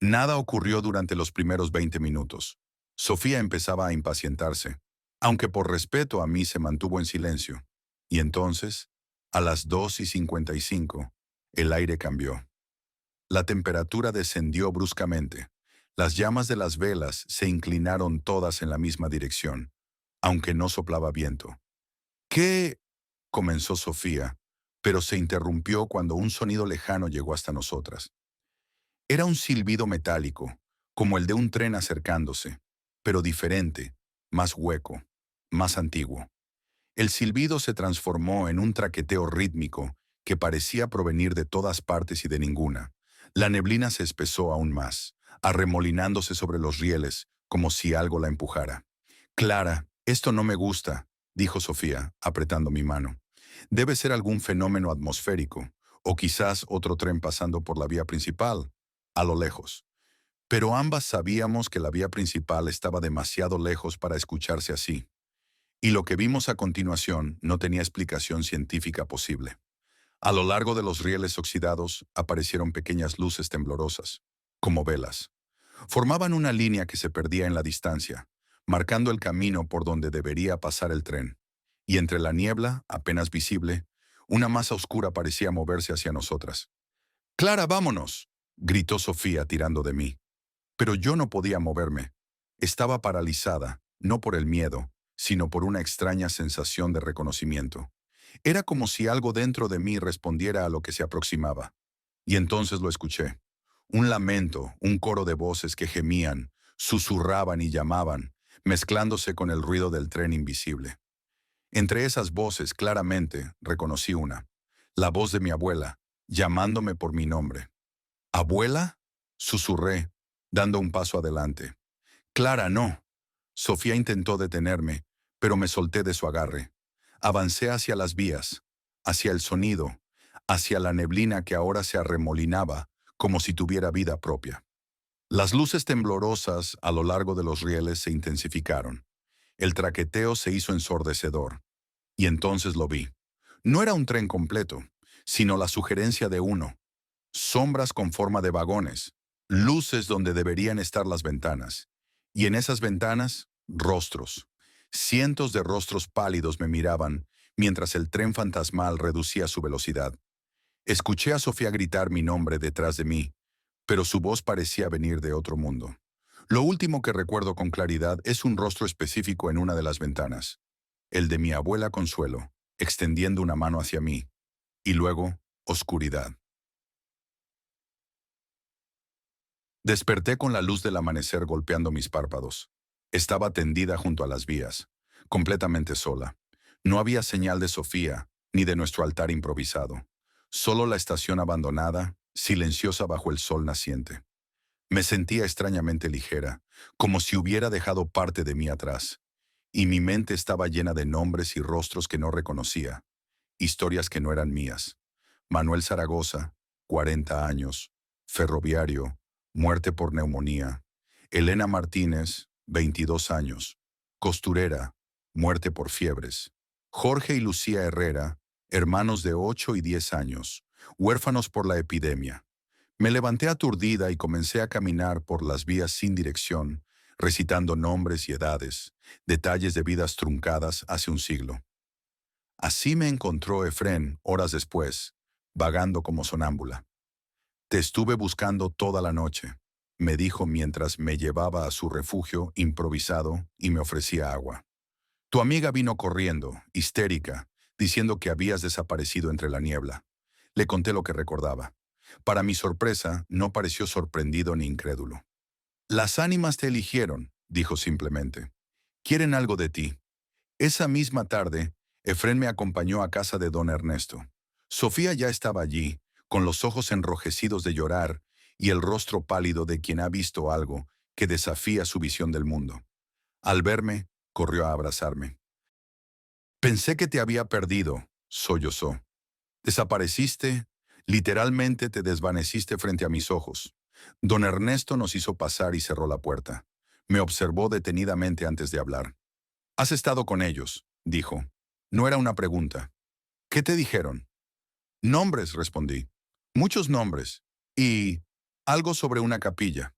Nada ocurrió durante los primeros 20 minutos. Sofía empezaba a impacientarse, aunque por respeto a mí se mantuvo en silencio. Y entonces, a las 2:55, el aire cambió. La temperatura descendió bruscamente. Las llamas de las velas se inclinaron todas en la misma dirección, aunque no soplaba viento. «¿Qué?», comenzó Sofía, pero se interrumpió cuando un sonido lejano llegó hasta nosotras. Era un silbido metálico, como el de un tren acercándose, pero diferente, más hueco, más antiguo. El silbido se transformó en un traqueteo rítmico que parecía provenir de todas partes y de ninguna. La neblina se espesó aún más, arremolinándose sobre los rieles, como si algo la empujara. «Clara, esto no me gusta», dijo Sofía, apretando mi mano. «Debe ser algún fenómeno atmosférico, o quizás otro tren pasando por la vía principal, a lo lejos». Pero ambas sabíamos que la vía principal estaba demasiado lejos para escucharse así. Y lo que vimos a continuación no tenía explicación científica posible. A lo largo de los rieles oxidados aparecieron pequeñas luces temblorosas, como velas. Formaban una línea que se perdía en la distancia, marcando el camino por donde debería pasar el tren. Y entre la niebla, apenas visible, una masa oscura parecía moverse hacia nosotras. «Clara, vámonos», gritó Sofía tirando de mí. Pero yo no podía moverme. Estaba paralizada, no por el miedo, sino por una extraña sensación de reconocimiento. Era como si algo dentro de mí respondiera a lo que se aproximaba. Y entonces lo escuché. Un lamento, un coro de voces que gemían, susurraban y llamaban, mezclándose con el ruido del tren invisible. Entre esas voces, claramente, reconocí una. La voz de mi abuela, llamándome por mi nombre. «¿Abuela?», susurré, dando un paso adelante. «Clara, no». Sofía intentó detenerme, pero me solté de su agarre. Avancé hacia las vías, hacia el sonido, hacia la neblina que ahora se arremolinaba como si tuviera vida propia. Las luces temblorosas a lo largo de los rieles se intensificaron. El traqueteo se hizo ensordecedor. Y entonces lo vi. No era un tren completo, sino la sugerencia de uno. Sombras con forma de vagones, luces donde deberían estar las ventanas. Y en esas ventanas, rostros. Cientos de rostros pálidos me miraban mientras el tren fantasmal reducía su velocidad. Escuché a Sofía gritar mi nombre detrás de mí, pero su voz parecía venir de otro mundo. Lo último que recuerdo con claridad es un rostro específico en una de las ventanas, el de mi abuela Consuelo, extendiendo una mano hacia mí, y luego, oscuridad. Desperté con la luz del amanecer golpeando mis párpados. Estaba tendida junto a las vías, completamente sola. No había señal de Sofía, ni de nuestro altar improvisado. Solo la estación abandonada, silenciosa bajo el sol naciente. Me sentía extrañamente ligera, como si hubiera dejado parte de mí atrás. Y mi mente estaba llena de nombres y rostros que no reconocía. Historias que no eran mías. Manuel Zaragoza, 40 años, ferroviario, muerte por neumonía. Elena Martínez, 22 años, costurera, muerte por fiebres. Jorge y Lucía Herrera, hermanos de 8 y 10 años, huérfanos por la epidemia. Me levanté aturdida y comencé a caminar por las vías sin dirección, recitando nombres y edades, detalles de vidas truncadas hace un siglo. Así me encontró Efrén horas después, vagando como sonámbula. Te estuve buscando toda la noche, me dijo mientras me llevaba a su refugio improvisado y me ofrecía agua. Tu amiga vino corriendo, histérica, diciendo que habías desaparecido entre la niebla. Le conté lo que recordaba. Para mi sorpresa, no pareció sorprendido ni incrédulo. Las ánimas te eligieron, dijo simplemente. Quieren algo de ti. Esa misma tarde, Efrén me acompañó a casa de don Ernesto. Sofía ya estaba allí, con los ojos enrojecidos de llorar y el rostro pálido de quien ha visto algo que desafía su visión del mundo. Al verme, corrió a abrazarme. Pensé que te había perdido, sollozó. Desapareciste, literalmente te desvaneciste frente a mis ojos. Don Ernesto nos hizo pasar y cerró la puerta. Me observó detenidamente antes de hablar. Has estado con ellos, dijo. No era una pregunta. ¿Qué te dijeron? Nombres, respondí. Muchos nombres. Y algo sobre una capilla.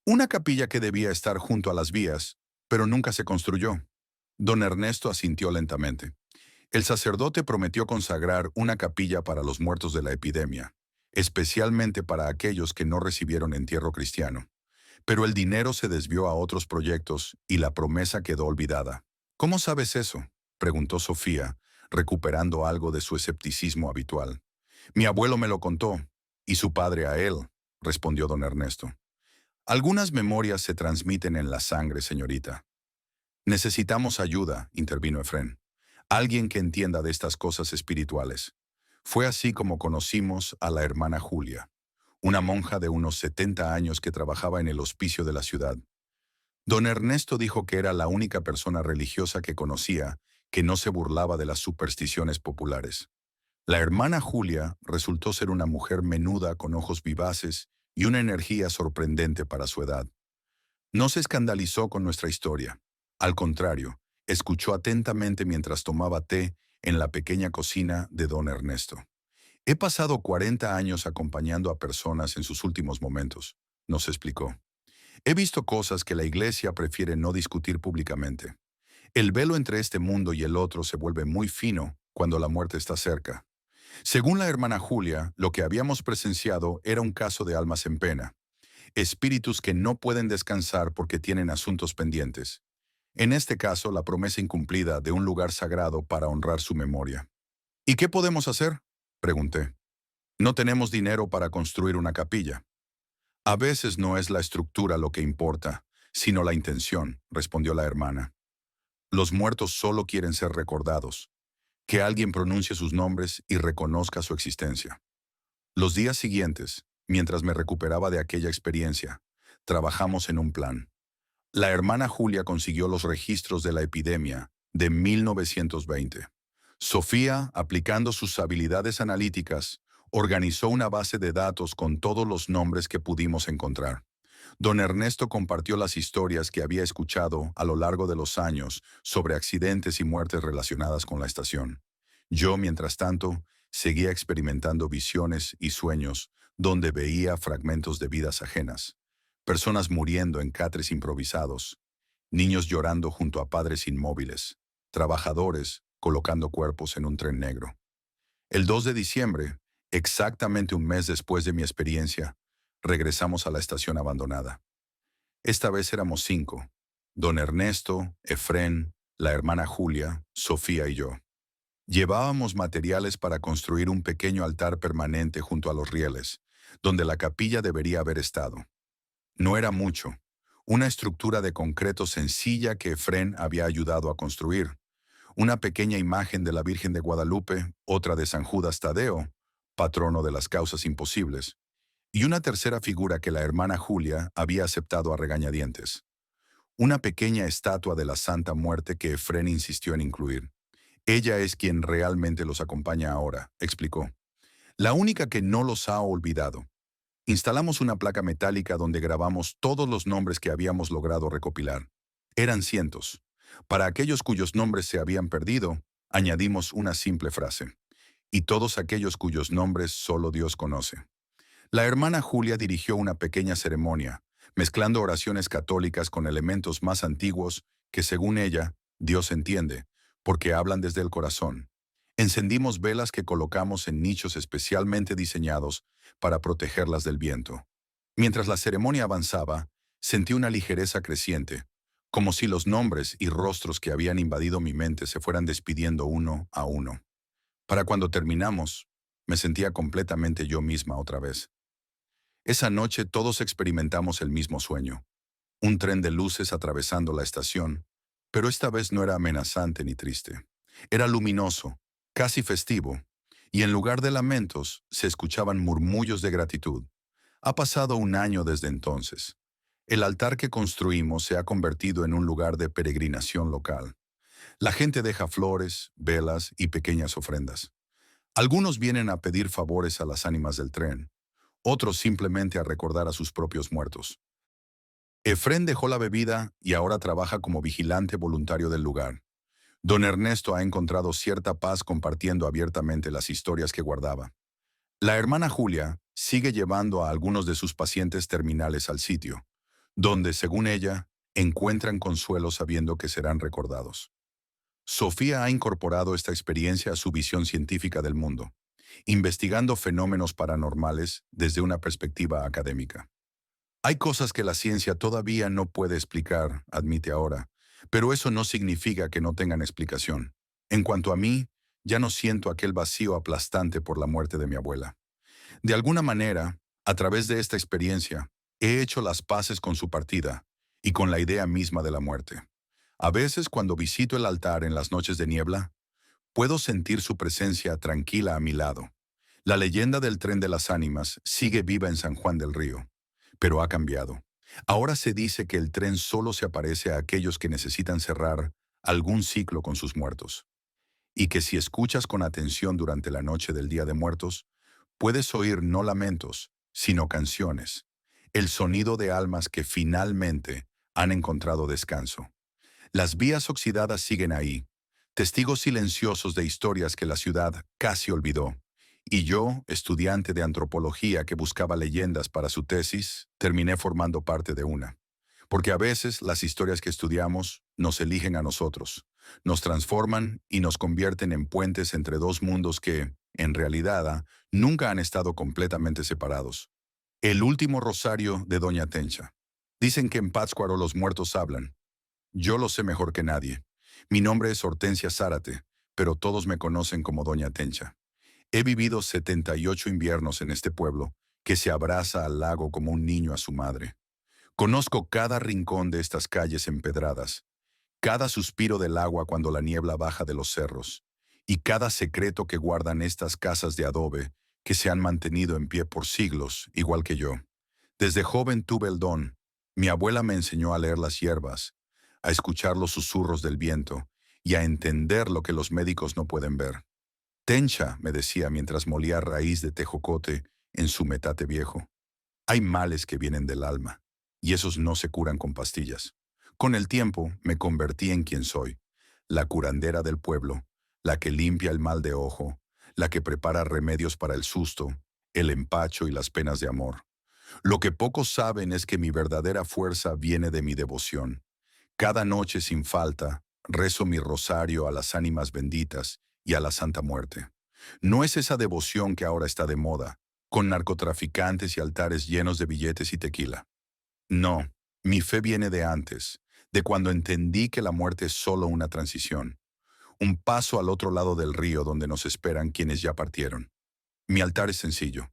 Una capilla que debía estar junto a las vías, pero nunca se construyó. Don Ernesto asintió lentamente. El sacerdote prometió consagrar una capilla para los muertos de la epidemia, especialmente para aquellos que no recibieron entierro cristiano. Pero el dinero se desvió a otros proyectos y la promesa quedó olvidada. ¿Cómo sabes eso?, preguntó Sofía, recuperando algo de su escepticismo habitual. Mi abuelo me lo contó, y su padre a él, respondió don Ernesto. Algunas memorias se transmiten en la sangre, señorita. Necesitamos ayuda, intervino Efrén. Alguien que entienda de estas cosas espirituales. Fue así como conocimos a la hermana Julia, una monja de unos 70 años que trabajaba en el hospicio de la ciudad. Don Ernesto dijo que era la única persona religiosa que conocía que no se burlaba de las supersticiones populares. La hermana Julia resultó ser una mujer menuda con ojos vivaces y una energía sorprendente para su edad. No se escandalizó con nuestra historia. Al contrario, escuchó atentamente mientras tomaba té en la pequeña cocina de don Ernesto. He pasado 40 años acompañando a personas en sus últimos momentos, nos explicó. He visto cosas que la iglesia prefiere no discutir públicamente. El velo entre este mundo y el otro se vuelve muy fino cuando la muerte está cerca. Según la hermana Julia, lo que habíamos presenciado era un caso de almas en pena, espíritus que no pueden descansar porque tienen asuntos pendientes. En este caso, la promesa incumplida de un lugar sagrado para honrar su memoria. ¿Y qué podemos hacer?, pregunté. No tenemos dinero para construir una capilla. A veces no es la estructura lo que importa, sino la intención, respondió la hermana. Los muertos solo quieren ser recordados, que alguien pronuncie sus nombres y reconozca su existencia. Los días siguientes, mientras me recuperaba de aquella experiencia, trabajamos en un plan. La hermana Julia consiguió los registros de la epidemia de 1920. Sofía, aplicando sus habilidades analíticas, organizó una base de datos con todos los nombres que pudimos encontrar. Don Ernesto compartió las historias que había escuchado a lo largo de los años sobre accidentes y muertes relacionadas con la estación. Yo, mientras tanto, seguía experimentando visiones y sueños donde veía fragmentos de vidas ajenas, personas muriendo en catres improvisados, niños llorando junto a padres inmóviles, trabajadores colocando cuerpos en un tren negro. El 2 de diciembre, exactamente un mes después de mi experiencia, regresamos a la estación abandonada. Esta vez éramos 5, don Ernesto, Efrén, la hermana Julia, Sofía y yo. Llevábamos materiales para construir un pequeño altar permanente junto a los rieles, donde la capilla debería haber estado. No era mucho, una estructura de concreto sencilla que Efrén había ayudado a construir, una pequeña imagen de la Virgen de Guadalupe, otra de San Judas Tadeo, patrono de las causas imposibles, y una tercera figura que la hermana Julia había aceptado a regañadientes. Una pequeña estatua de la Santa Muerte que Efrén insistió en incluir. Ella es quien realmente los acompaña ahora, explicó. La única que no los ha olvidado. Instalamos una placa metálica donde grabamos todos los nombres que habíamos logrado recopilar. Eran cientos. Para aquellos cuyos nombres se habían perdido, añadimos una simple frase. Y todos aquellos cuyos nombres solo Dios conoce. La hermana Julia dirigió una pequeña ceremonia, mezclando oraciones católicas con elementos más antiguos que, según ella, Dios entiende, porque hablan desde el corazón. Encendimos velas que colocamos en nichos especialmente diseñados para protegerlas del viento. Mientras la ceremonia avanzaba, sentí una ligereza creciente, como si los nombres y rostros que habían invadido mi mente se fueran despidiendo uno a uno. Para cuando terminamos, me sentía completamente yo misma otra vez. Esa noche todos experimentamos el mismo sueño, un tren de luces atravesando la estación, pero esta vez no era amenazante ni triste. Era luminoso, casi festivo, y en lugar de lamentos se escuchaban murmullos de gratitud. Ha pasado un año desde entonces. El altar que construimos se ha convertido en un lugar de peregrinación local. La gente deja flores, velas y pequeñas ofrendas. Algunos vienen a pedir favores a las ánimas del tren, otros simplemente a recordar a sus propios muertos. Efrén dejó la bebida y ahora trabaja como vigilante voluntario del lugar. Don Ernesto ha encontrado cierta paz compartiendo abiertamente las historias que guardaba. La hermana Julia sigue llevando a algunos de sus pacientes terminales al sitio, donde, según ella, encuentran consuelo sabiendo que serán recordados. Sofía ha incorporado esta experiencia a su visión científica del mundo, investigando fenómenos paranormales desde una perspectiva académica. Hay cosas que la ciencia todavía no puede explicar, admite ahora, pero eso no significa que no tengan explicación. En cuanto a mí, ya no siento aquel vacío aplastante por la muerte de mi abuela. De alguna manera, a través de esta experiencia, he hecho las paces con su partida y con la idea misma de la muerte. A veces, cuando visito el altar en las noches de niebla, puedo sentir su presencia tranquila a mi lado. La leyenda del tren de las ánimas sigue viva en San Juan del Río, pero ha cambiado. Ahora se dice que el tren solo se aparece a aquellos que necesitan cerrar algún ciclo con sus muertos, y que si escuchas con atención durante la noche del Día de Muertos, puedes oír no lamentos, sino canciones, el sonido de almas que finalmente han encontrado descanso. Las vías oxidadas siguen ahí, testigos silenciosos de historias que la ciudad casi olvidó. Y yo, estudiante de antropología que buscaba leyendas para su tesis, terminé formando parte de una. Porque a veces las historias que estudiamos nos eligen a nosotros, nos transforman y nos convierten en puentes entre dos mundos que, en realidad, nunca han estado completamente separados. El último rosario de Doña Tencha. Dicen que en Pátzcuaro los muertos hablan. Yo lo sé mejor que nadie. Mi nombre es Hortensia Zárate, pero todos me conocen como Doña Tencha. He vivido 78 inviernos en este pueblo, que se abraza al lago como un niño a su madre. Conozco cada rincón de estas calles empedradas, cada suspiro del agua cuando la niebla baja de los cerros, y cada secreto que guardan estas casas de adobe que se han mantenido en pie por siglos, igual que yo. Desde joven tuve el don. Mi abuela me enseñó a leer las hierbas, a escuchar los susurros del viento y a entender lo que los médicos no pueden ver. Tencha, me decía mientras molía raíz de tejocote en su metate viejo. Hay males que vienen del alma, y esos no se curan con pastillas. Con el tiempo me convertí en quien soy, la curandera del pueblo, la que limpia el mal de ojo, la que prepara remedios para el susto, el empacho y las penas de amor. Lo que pocos saben es que mi verdadera fuerza viene de mi devoción. Cada noche sin falta, rezo mi rosario a las ánimas benditas y a la Santa Muerte. No es esa devoción que ahora está de moda, con narcotraficantes y altares llenos de billetes y tequila. No, mi fe viene de antes, de cuando entendí que la muerte es solo una transición, un paso al otro lado del río donde nos esperan quienes ya partieron. Mi altar es sencillo.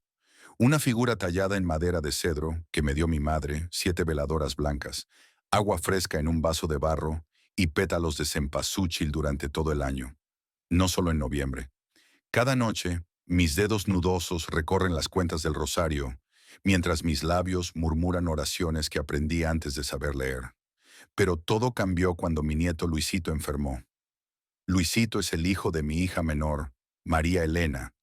Una figura tallada en madera de cedro que me dio mi madre, 7 veladoras blancas, agua fresca en un vaso de barro y pétalos de cempasúchil durante todo el año, no solo en noviembre. Cada noche, mis dedos nudosos recorren las cuentas del rosario, mientras mis labios murmuran oraciones que aprendí antes de saber leer. Pero todo cambió cuando mi nieto Luisito enfermó. Luisito es el hijo de mi hija menor, María Elena,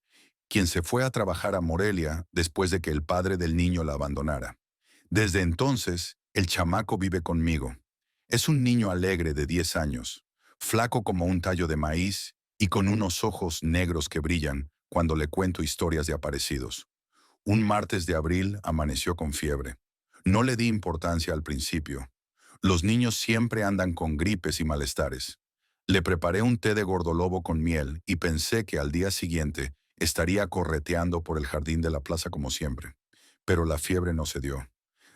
quien se fue a trabajar a Morelia después de que el padre del niño la abandonara. Desde entonces, el chamaco vive conmigo. Es un niño alegre de 10 años, flaco como un tallo de maíz y con unos ojos negros que brillan cuando le cuento historias de aparecidos. Un martes de abril amaneció con fiebre. No le di importancia al principio. Los niños siempre andan con gripes y malestares. Le preparé un té de gordolobo con miel y pensé que al día siguiente estaría correteando por el jardín de la plaza como siempre. Pero la fiebre no cedió.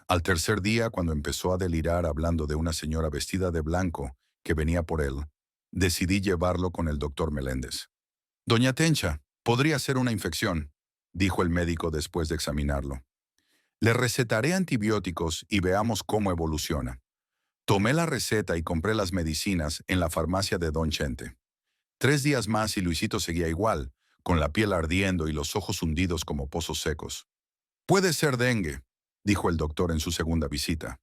Al tercer día, cuando empezó a delirar hablando de una señora vestida de blanco que venía por él, decidí llevarlo con el doctor Meléndez. Doña Tencha, podría ser una infección, dijo el médico después de examinarlo. Le recetaré antibióticos y veamos cómo evoluciona. Tomé la receta y compré las medicinas en la farmacia de Don Chente. 3 días más y Luisito seguía igual, con la piel ardiendo y los ojos hundidos como pozos secos. Puede ser dengue, dijo el doctor en su segunda visita.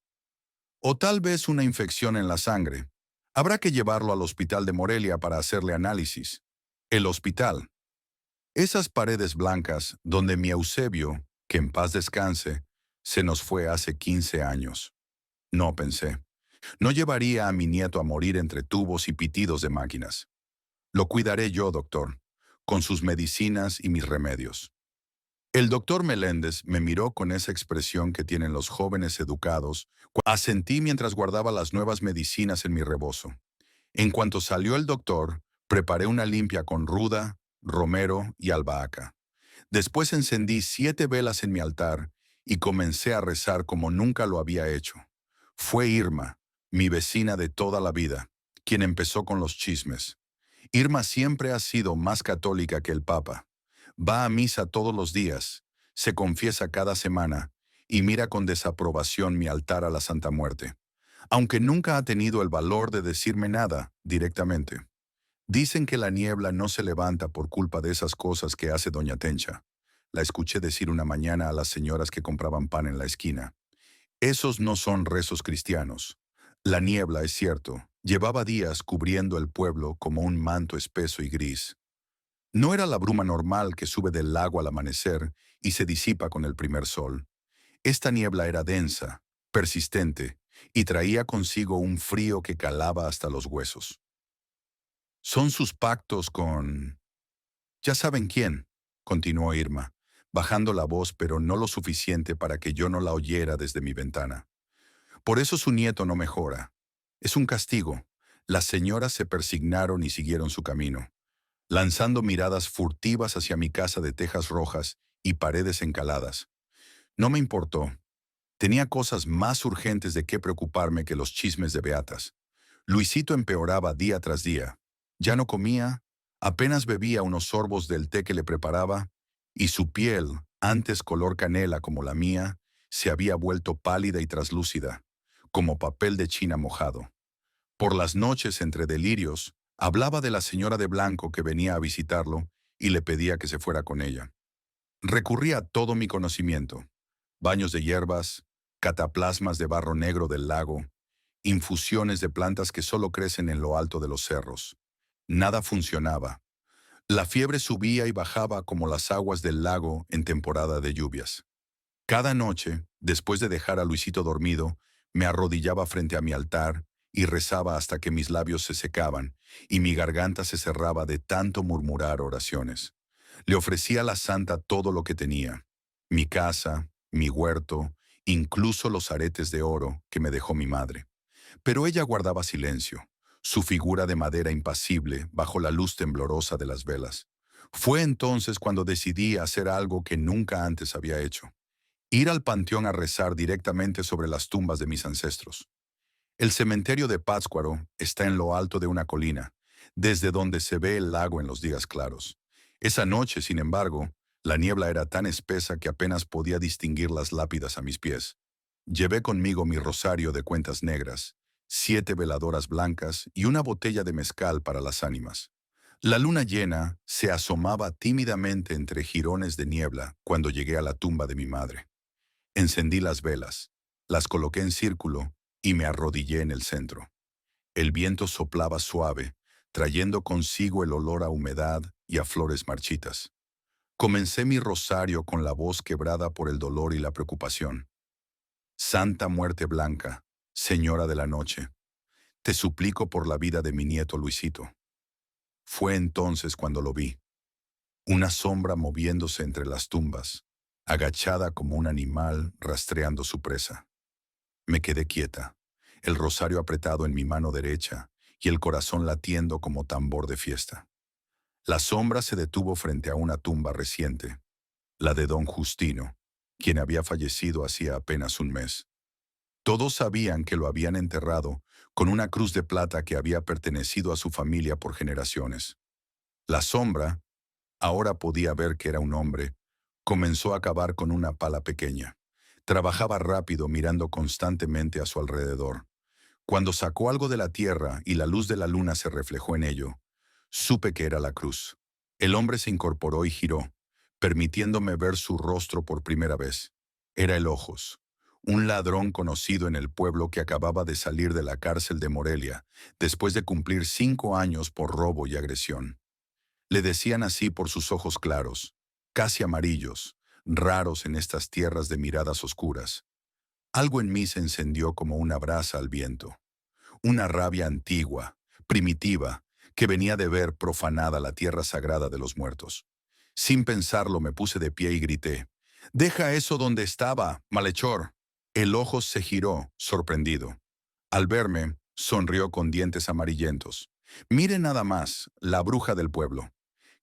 O tal vez una infección en la sangre. Habrá que llevarlo al hospital de Morelia para hacerle análisis. El hospital. Esas paredes blancas donde mi Eusebio, que en paz descanse, se nos fue hace 15 años. No pensé. No llevaría a mi nieto a morir entre tubos y pitidos de máquinas. Lo cuidaré yo, doctor, con sus medicinas y mis remedios. El doctor Meléndez me miró con esa expresión que tienen los jóvenes educados. Asentí mientras guardaba las nuevas medicinas en mi rebozo. En cuanto salió el doctor, preparé una limpia con ruda, romero y albahaca. Después encendí 7 velas en mi altar y comencé a rezar como nunca lo había hecho. Fue Irma, mi vecina de toda la vida, quien empezó con los chismes. Irma siempre ha sido más católica que el Papa. Va a misa todos los días, se confiesa cada semana y mira con desaprobación mi altar a la Santa Muerte, aunque nunca ha tenido el valor de decirme nada directamente. Dicen que la niebla no se levanta por culpa de esas cosas que hace doña Tencha. La escuché decir una mañana a las señoras que compraban pan en la esquina. Esos no son rezos cristianos. La niebla, es cierto, llevaba días cubriendo el pueblo como un manto espeso y gris. No era la bruma normal que sube del lago al amanecer y se disipa con el primer sol. Esta niebla era densa, persistente, y traía consigo un frío que calaba hasta los huesos. Son sus pactos con... Ya saben quién, continuó Irma, bajando la voz pero no lo suficiente para que yo no la oyera desde mi ventana. Por eso su nieto no mejora. Es un castigo. Las señoras se persignaron y siguieron su camino, lanzando miradas furtivas hacia mi casa de tejas rojas y paredes encaladas. No me importó. Tenía cosas más urgentes de qué preocuparme que los chismes de beatas. Luisito empeoraba día tras día. Ya no comía, apenas bebía unos sorbos del té que le preparaba, y su piel, antes color canela como la mía, se había vuelto pálida y traslúcida, como papel de china mojado. Por las noches, entre delirios, hablaba de la señora de blanco que venía a visitarlo y le pedía que se fuera con ella. Recurría a todo mi conocimiento: baños de hierbas, cataplasmas de barro negro del lago, infusiones de plantas que solo crecen en lo alto de los cerros. Nada funcionaba. La fiebre subía y bajaba como las aguas del lago en temporada de lluvias. Cada noche, después de dejar a Luisito dormido, me arrodillaba frente a mi altar y rezaba hasta que mis labios se secaban y mi garganta se cerraba de tanto murmurar oraciones. Le ofrecía a la santa todo lo que tenía: mi casa, mi huerto, incluso los aretes de oro que me dejó mi madre. Pero ella guardaba silencio, su figura de madera impasible bajo la luz temblorosa de las velas. Fue entonces cuando decidí hacer algo que nunca antes había hecho: ir al panteón a rezar directamente sobre las tumbas de mis ancestros. El cementerio de Pátzcuaro está en lo alto de una colina, desde donde se ve el lago en los días claros. Esa noche, sin embargo, la niebla era tan espesa que apenas podía distinguir las lápidas a mis pies. Llevé conmigo mi rosario de cuentas negras, 7 veladoras blancas y una botella de mezcal para las ánimas. La luna llena se asomaba tímidamente entre jirones de niebla cuando llegué a la tumba de mi madre. Encendí las velas, las coloqué en círculo y me arrodillé en el centro. El viento soplaba suave, trayendo consigo el olor a humedad y a flores marchitas. Comencé mi rosario con la voz quebrada por el dolor y la preocupación. Santa Muerte Blanca, Señora de la Noche, te suplico por la vida de mi nieto Luisito. Fue entonces cuando lo vi, una sombra moviéndose entre las tumbas, agachada como un animal rastreando su presa. Me quedé quieta, el rosario apretado en mi mano derecha y el corazón latiendo como tambor de fiesta. La sombra se detuvo frente a una tumba reciente, la de don Justino, quien había fallecido hacía apenas un mes. Todos sabían que lo habían enterrado con una cruz de plata que había pertenecido a su familia por generaciones. La sombra, ahora podía ver que era un hombre, comenzó a cavar con una pala pequeña. Trabajaba rápido mirando constantemente a su alrededor. Cuando sacó algo de la tierra y la luz de la luna se reflejó en ello, supe que era la cruz. El hombre se incorporó y giró, permitiéndome ver su rostro por primera vez. Era el Ojos, un ladrón conocido en el pueblo que acababa de salir de la cárcel de Morelia, después de cumplir 5 años por robo y agresión. Le decían así por sus ojos claros, casi amarillos, raros en estas tierras de miradas oscuras. Algo en mí se encendió como una brasa al viento. Una rabia antigua, primitiva, que venía de ver profanada la tierra sagrada de los muertos. Sin pensarlo me puse de pie y grité, «¡Deja eso donde estaba, malhechor!». El ojo se giró, sorprendido. Al verme, sonrió con dientes amarillentos. «Mire nada más, la bruja del pueblo.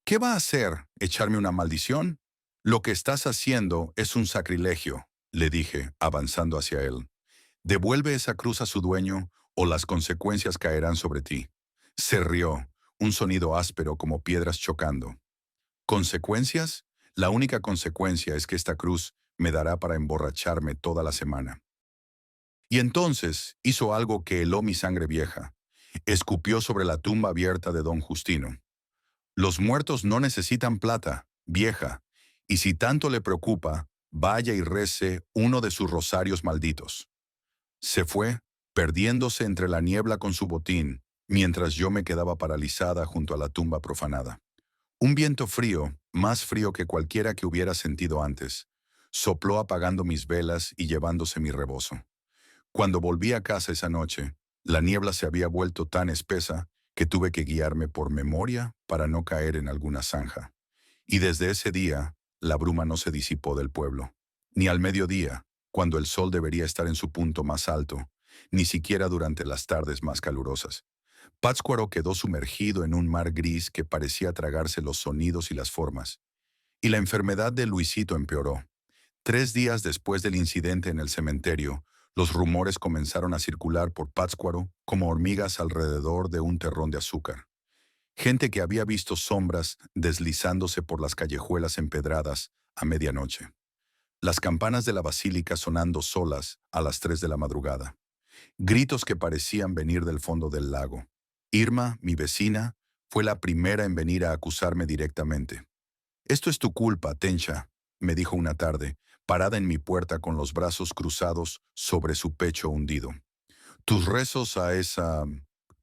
¿Qué va a hacer? ¿Echarme una maldición?». «Lo que estás haciendo es un sacrilegio», le dije, avanzando hacia él. «Devuelve esa cruz a su dueño o las consecuencias caerán sobre ti». Se rió, un sonido áspero como piedras chocando. ¿Consecuencias? La única consecuencia es que esta cruz me dará para emborracharme toda la semana. Y entonces hizo algo que heló mi sangre vieja. Escupió sobre la tumba abierta de don Justino. «Los muertos no necesitan plata, vieja, y si tanto le preocupa, vaya y rece uno de sus rosarios malditos». Se fue, perdiéndose entre la niebla con su botín, mientras yo me quedaba paralizada junto a la tumba profanada. Un viento frío, más frío que cualquiera que hubiera sentido antes, sopló apagando mis velas y llevándose mi rebozo. Cuando volví a casa esa noche, la niebla se había vuelto tan espesa que tuve que guiarme por memoria para no caer en alguna zanja. Y desde ese día, la bruma no se disipó del pueblo. Ni al mediodía, cuando el sol debería estar en su punto más alto, ni siquiera durante las tardes más calurosas. Pátzcuaro quedó sumergido en un mar gris que parecía tragarse los sonidos y las formas. Y la enfermedad de Luisito empeoró. 3 días después del incidente en el cementerio, los rumores comenzaron a circular por Pátzcuaro como hormigas alrededor de un terrón de azúcar. Gente que había visto sombras deslizándose por las callejuelas empedradas a medianoche. Las campanas de la basílica sonando solas a las 3 de la madrugada. Gritos que parecían venir del fondo del lago. Irma, mi vecina, fue la primera en venir a acusarme directamente. «Esto es tu culpa, Tencha», me dijo una tarde, parada en mi puerta con los brazos cruzados sobre su pecho hundido. «Tus rezos a esa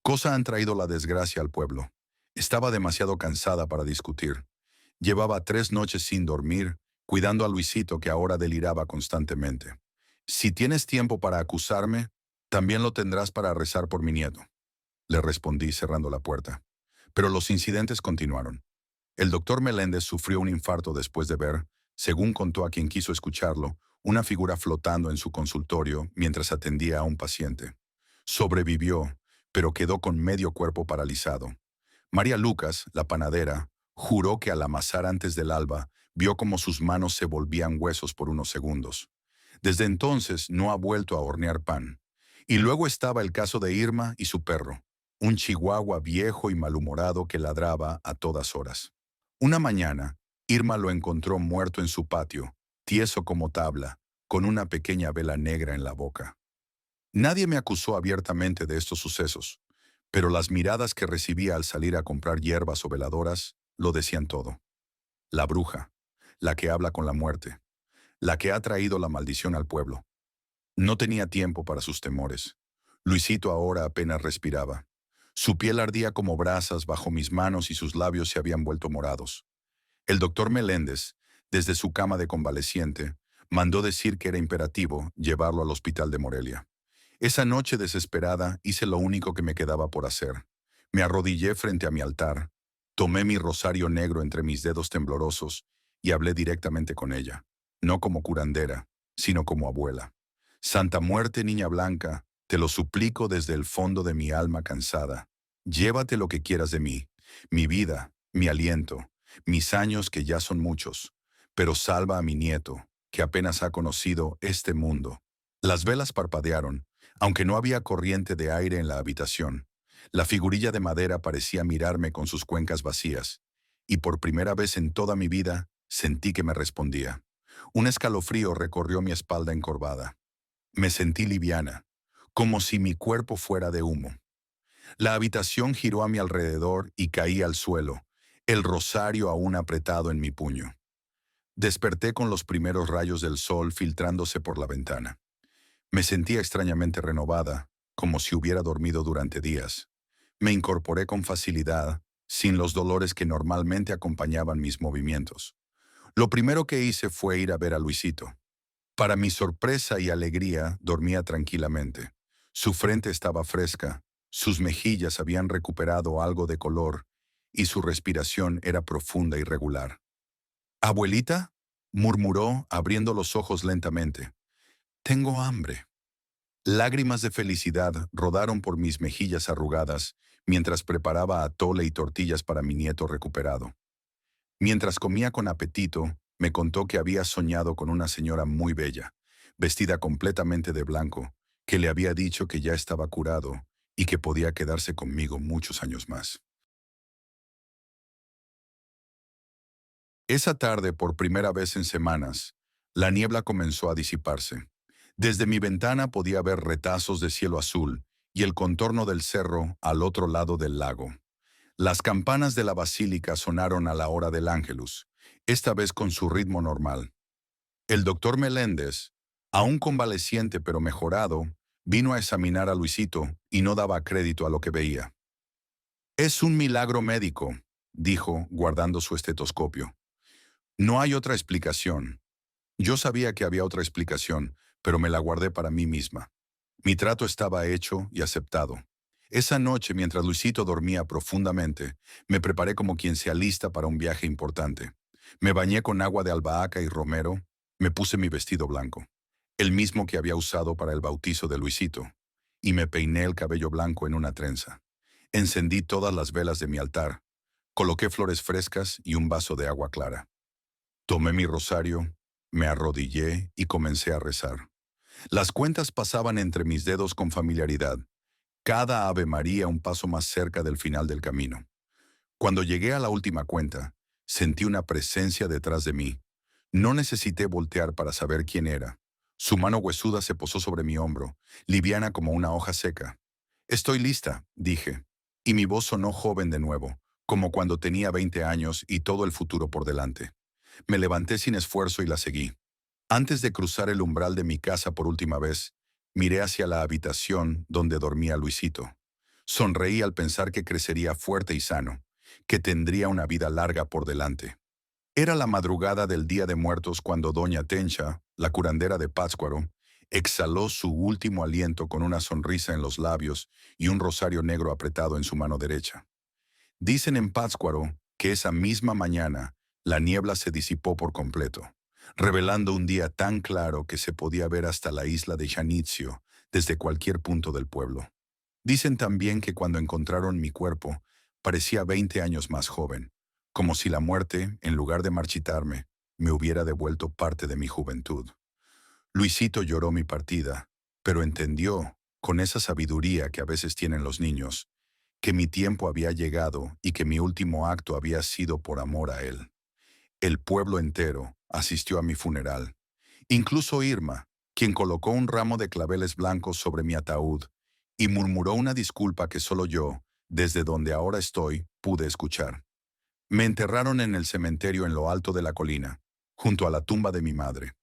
cosa han traído la desgracia al pueblo». Estaba demasiado cansada para discutir. Llevaba 3 noches sin dormir, cuidando a Luisito que ahora deliraba constantemente. «Si tienes tiempo para acusarme, también lo tendrás para rezar por mi nieto», le respondí cerrando la puerta. Pero los incidentes continuaron. El doctor Meléndez sufrió un infarto después de ver, según contó a quien quiso escucharlo, una figura flotando en su consultorio mientras atendía a un paciente. Sobrevivió, pero quedó con medio cuerpo paralizado. María Lucas, la panadera, juró que al amasar antes del alba, vio como sus manos se volvían huesos por unos segundos. Desde entonces no ha vuelto a hornear pan. Y luego estaba el caso de Irma y su perro, un chihuahua viejo y malhumorado que ladraba a todas horas. Una mañana, Irma lo encontró muerto en su patio, tieso como tabla, con una pequeña vela negra en la boca. Nadie me acusó abiertamente de estos sucesos, pero las miradas que recibía al salir a comprar hierbas o veladoras lo decían todo. La bruja, la que habla con la muerte, la que ha traído la maldición al pueblo. No tenía tiempo para sus temores. Luisito ahora apenas respiraba. Su piel ardía como brasas bajo mis manos y sus labios se habían vuelto morados. El doctor Meléndez, desde su cama de convaleciente, mandó decir que era imperativo llevarlo al hospital de Morelia. Esa noche desesperada hice lo único que me quedaba por hacer. Me arrodillé frente a mi altar, tomé mi rosario negro entre mis dedos temblorosos y hablé directamente con ella. no como curandera, sino como abuela. Santa Muerte, Niña Blanca, te lo suplico desde el fondo de mi alma cansada. Llévate lo que quieras de mí, mi vida, mi aliento, mis años que ya son muchos, pero salva a mi nieto, que apenas ha conocido este mundo. Las velas parpadearon, aunque no había corriente de aire en la habitación. La figurilla de madera parecía mirarme con sus cuencas vacías, y por primera vez en toda mi vida sentí que me respondía. Un escalofrío recorrió mi espalda encorvada. Me sentí liviana, como si mi cuerpo fuera de humo. La habitación giró a mi alrededor y caí al suelo, el rosario aún apretado en mi puño. Desperté con los primeros rayos del sol filtrándose por la ventana. Me sentía extrañamente renovada, como si hubiera dormido durante días. Me incorporé con facilidad, sin los dolores que normalmente acompañaban mis movimientos. Lo primero que hice fue ir a ver a Luisito. Para mi sorpresa y alegría, dormía tranquilamente. Su frente estaba fresca, sus mejillas habían recuperado algo de color y su respiración era profunda y regular. «¿Abuelita?», murmuró, abriendo los ojos lentamente. «Tengo hambre». Lágrimas de felicidad rodaron por mis mejillas arrugadas mientras preparaba atole y tortillas para mi nieto recuperado. Mientras comía con apetito, me contó que había soñado con una señora muy bella, vestida completamente de blanco, que le había dicho que ya estaba curado y que podía quedarse conmigo muchos años más. Esa tarde, por primera vez en semanas, la niebla comenzó a disiparse. Desde mi ventana podía ver retazos de cielo azul y el contorno del cerro al otro lado del lago. Las campanas de la basílica sonaron a la hora del Ángelus, esta vez con su ritmo normal. El doctor Meléndez, aún convaleciente pero mejorado, vino a examinar a Luisito y no daba crédito a lo que veía. «Es un milagro médico», dijo, guardando su estetoscopio. «No hay otra explicación». Yo sabía que había otra explicación, pero me la guardé para mí misma. Mi trato estaba hecho y aceptado. Esa noche, mientras Luisito dormía profundamente, me preparé como quien se alista para un viaje importante. Me bañé con agua de albahaca y romero, me puse mi vestido blanco, el mismo que había usado para el bautizo de Luisito, y me peiné el cabello blanco en una trenza. Encendí todas las velas de mi altar, coloqué flores frescas y un vaso de agua clara. Tomé mi rosario, me arrodillé y comencé a rezar. Las cuentas pasaban entre mis dedos con familiaridad, cada Ave María un paso más cerca del final del camino. Cuando llegué a la última cuenta, sentí una presencia detrás de mí. No necesité voltear para saber quién era. Su mano huesuda se posó sobre mi hombro, liviana como una hoja seca. «Estoy lista», dije, y mi voz sonó joven de nuevo, como cuando tenía 20 años y todo el futuro por delante. Me levanté sin esfuerzo y la seguí. Antes de cruzar el umbral de mi casa por última vez, miré hacia la habitación donde dormía Luisito. Sonreí al pensar que crecería fuerte y sano, que tendría una vida larga por delante. Era la madrugada del Día de Muertos cuando doña Tencha, la curandera de Pátzcuaro, exhaló su último aliento con una sonrisa en los labios y un rosario negro apretado en su mano derecha. Dicen en Pátzcuaro que esa misma mañana la niebla se disipó por completo, revelando un día tan claro que se podía ver hasta la isla de Janitzio desde cualquier punto del pueblo. Dicen también que cuando encontraron mi cuerpo, parecía 20 años más joven, como si la muerte, en lugar de marchitarme, me hubiera devuelto parte de mi juventud. Luisito lloró mi partida, pero entendió, con esa sabiduría que a veces tienen los niños, que mi tiempo había llegado y que mi último acto había sido por amor a él. El pueblo entero asistió a mi funeral, incluso Irma, quien colocó un ramo de claveles blancos sobre mi ataúd y murmuró una disculpa que solo yo, desde donde ahora estoy, pude escuchar. Me enterraron en el cementerio en lo alto de la colina, junto a la tumba de mi madre.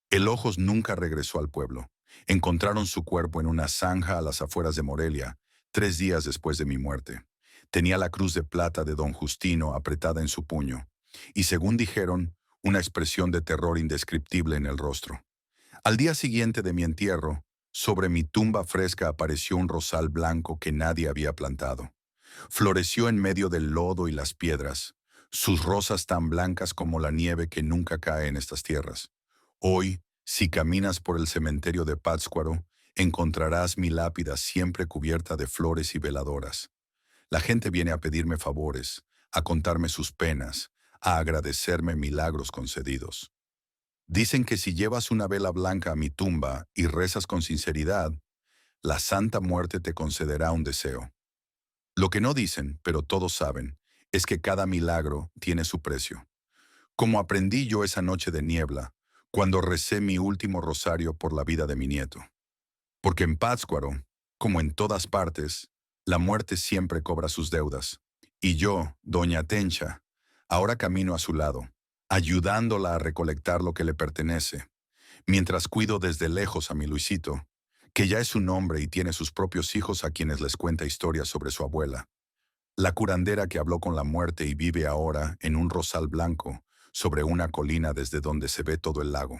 El Ojos nunca regresó al pueblo. Encontraron su cuerpo en una zanja a las afueras de Morelia, 3 días después de mi muerte. Tenía la cruz de plata de don Justino apretada en su puño, y según dijeron, una expresión de terror indescriptible en el rostro. Al día siguiente de mi entierro, sobre mi tumba fresca apareció un rosal blanco que nadie había plantado. Floreció en medio del lodo y las piedras, sus rosas tan blancas como la nieve que nunca cae en estas tierras. Hoy, si caminas por el cementerio de Pátzcuaro, encontrarás mi lápida siempre cubierta de flores y veladoras. La gente viene a pedirme favores, a contarme sus penas, a agradecerme milagros concedidos. Dicen que si llevas una vela blanca a mi tumba y rezas con sinceridad, la Santa Muerte te concederá un deseo. Lo que no dicen, pero todos saben, es que cada milagro tiene su precio. Como aprendí yo esa noche de niebla, cuando recé mi último rosario por la vida de mi nieto. Porque en Pátzcuaro, como en todas partes, la muerte siempre cobra sus deudas. Y yo, doña Tencha, ahora camino a su lado, ayudándola a recolectar lo que le pertenece, mientras cuido desde lejos a mi Luisito, que ya es un hombre y tiene sus propios hijos a quienes les cuenta historias sobre su abuela, la curandera que habló con la muerte y vive ahora en un rosal blanco sobre una colina desde donde se ve todo el lago.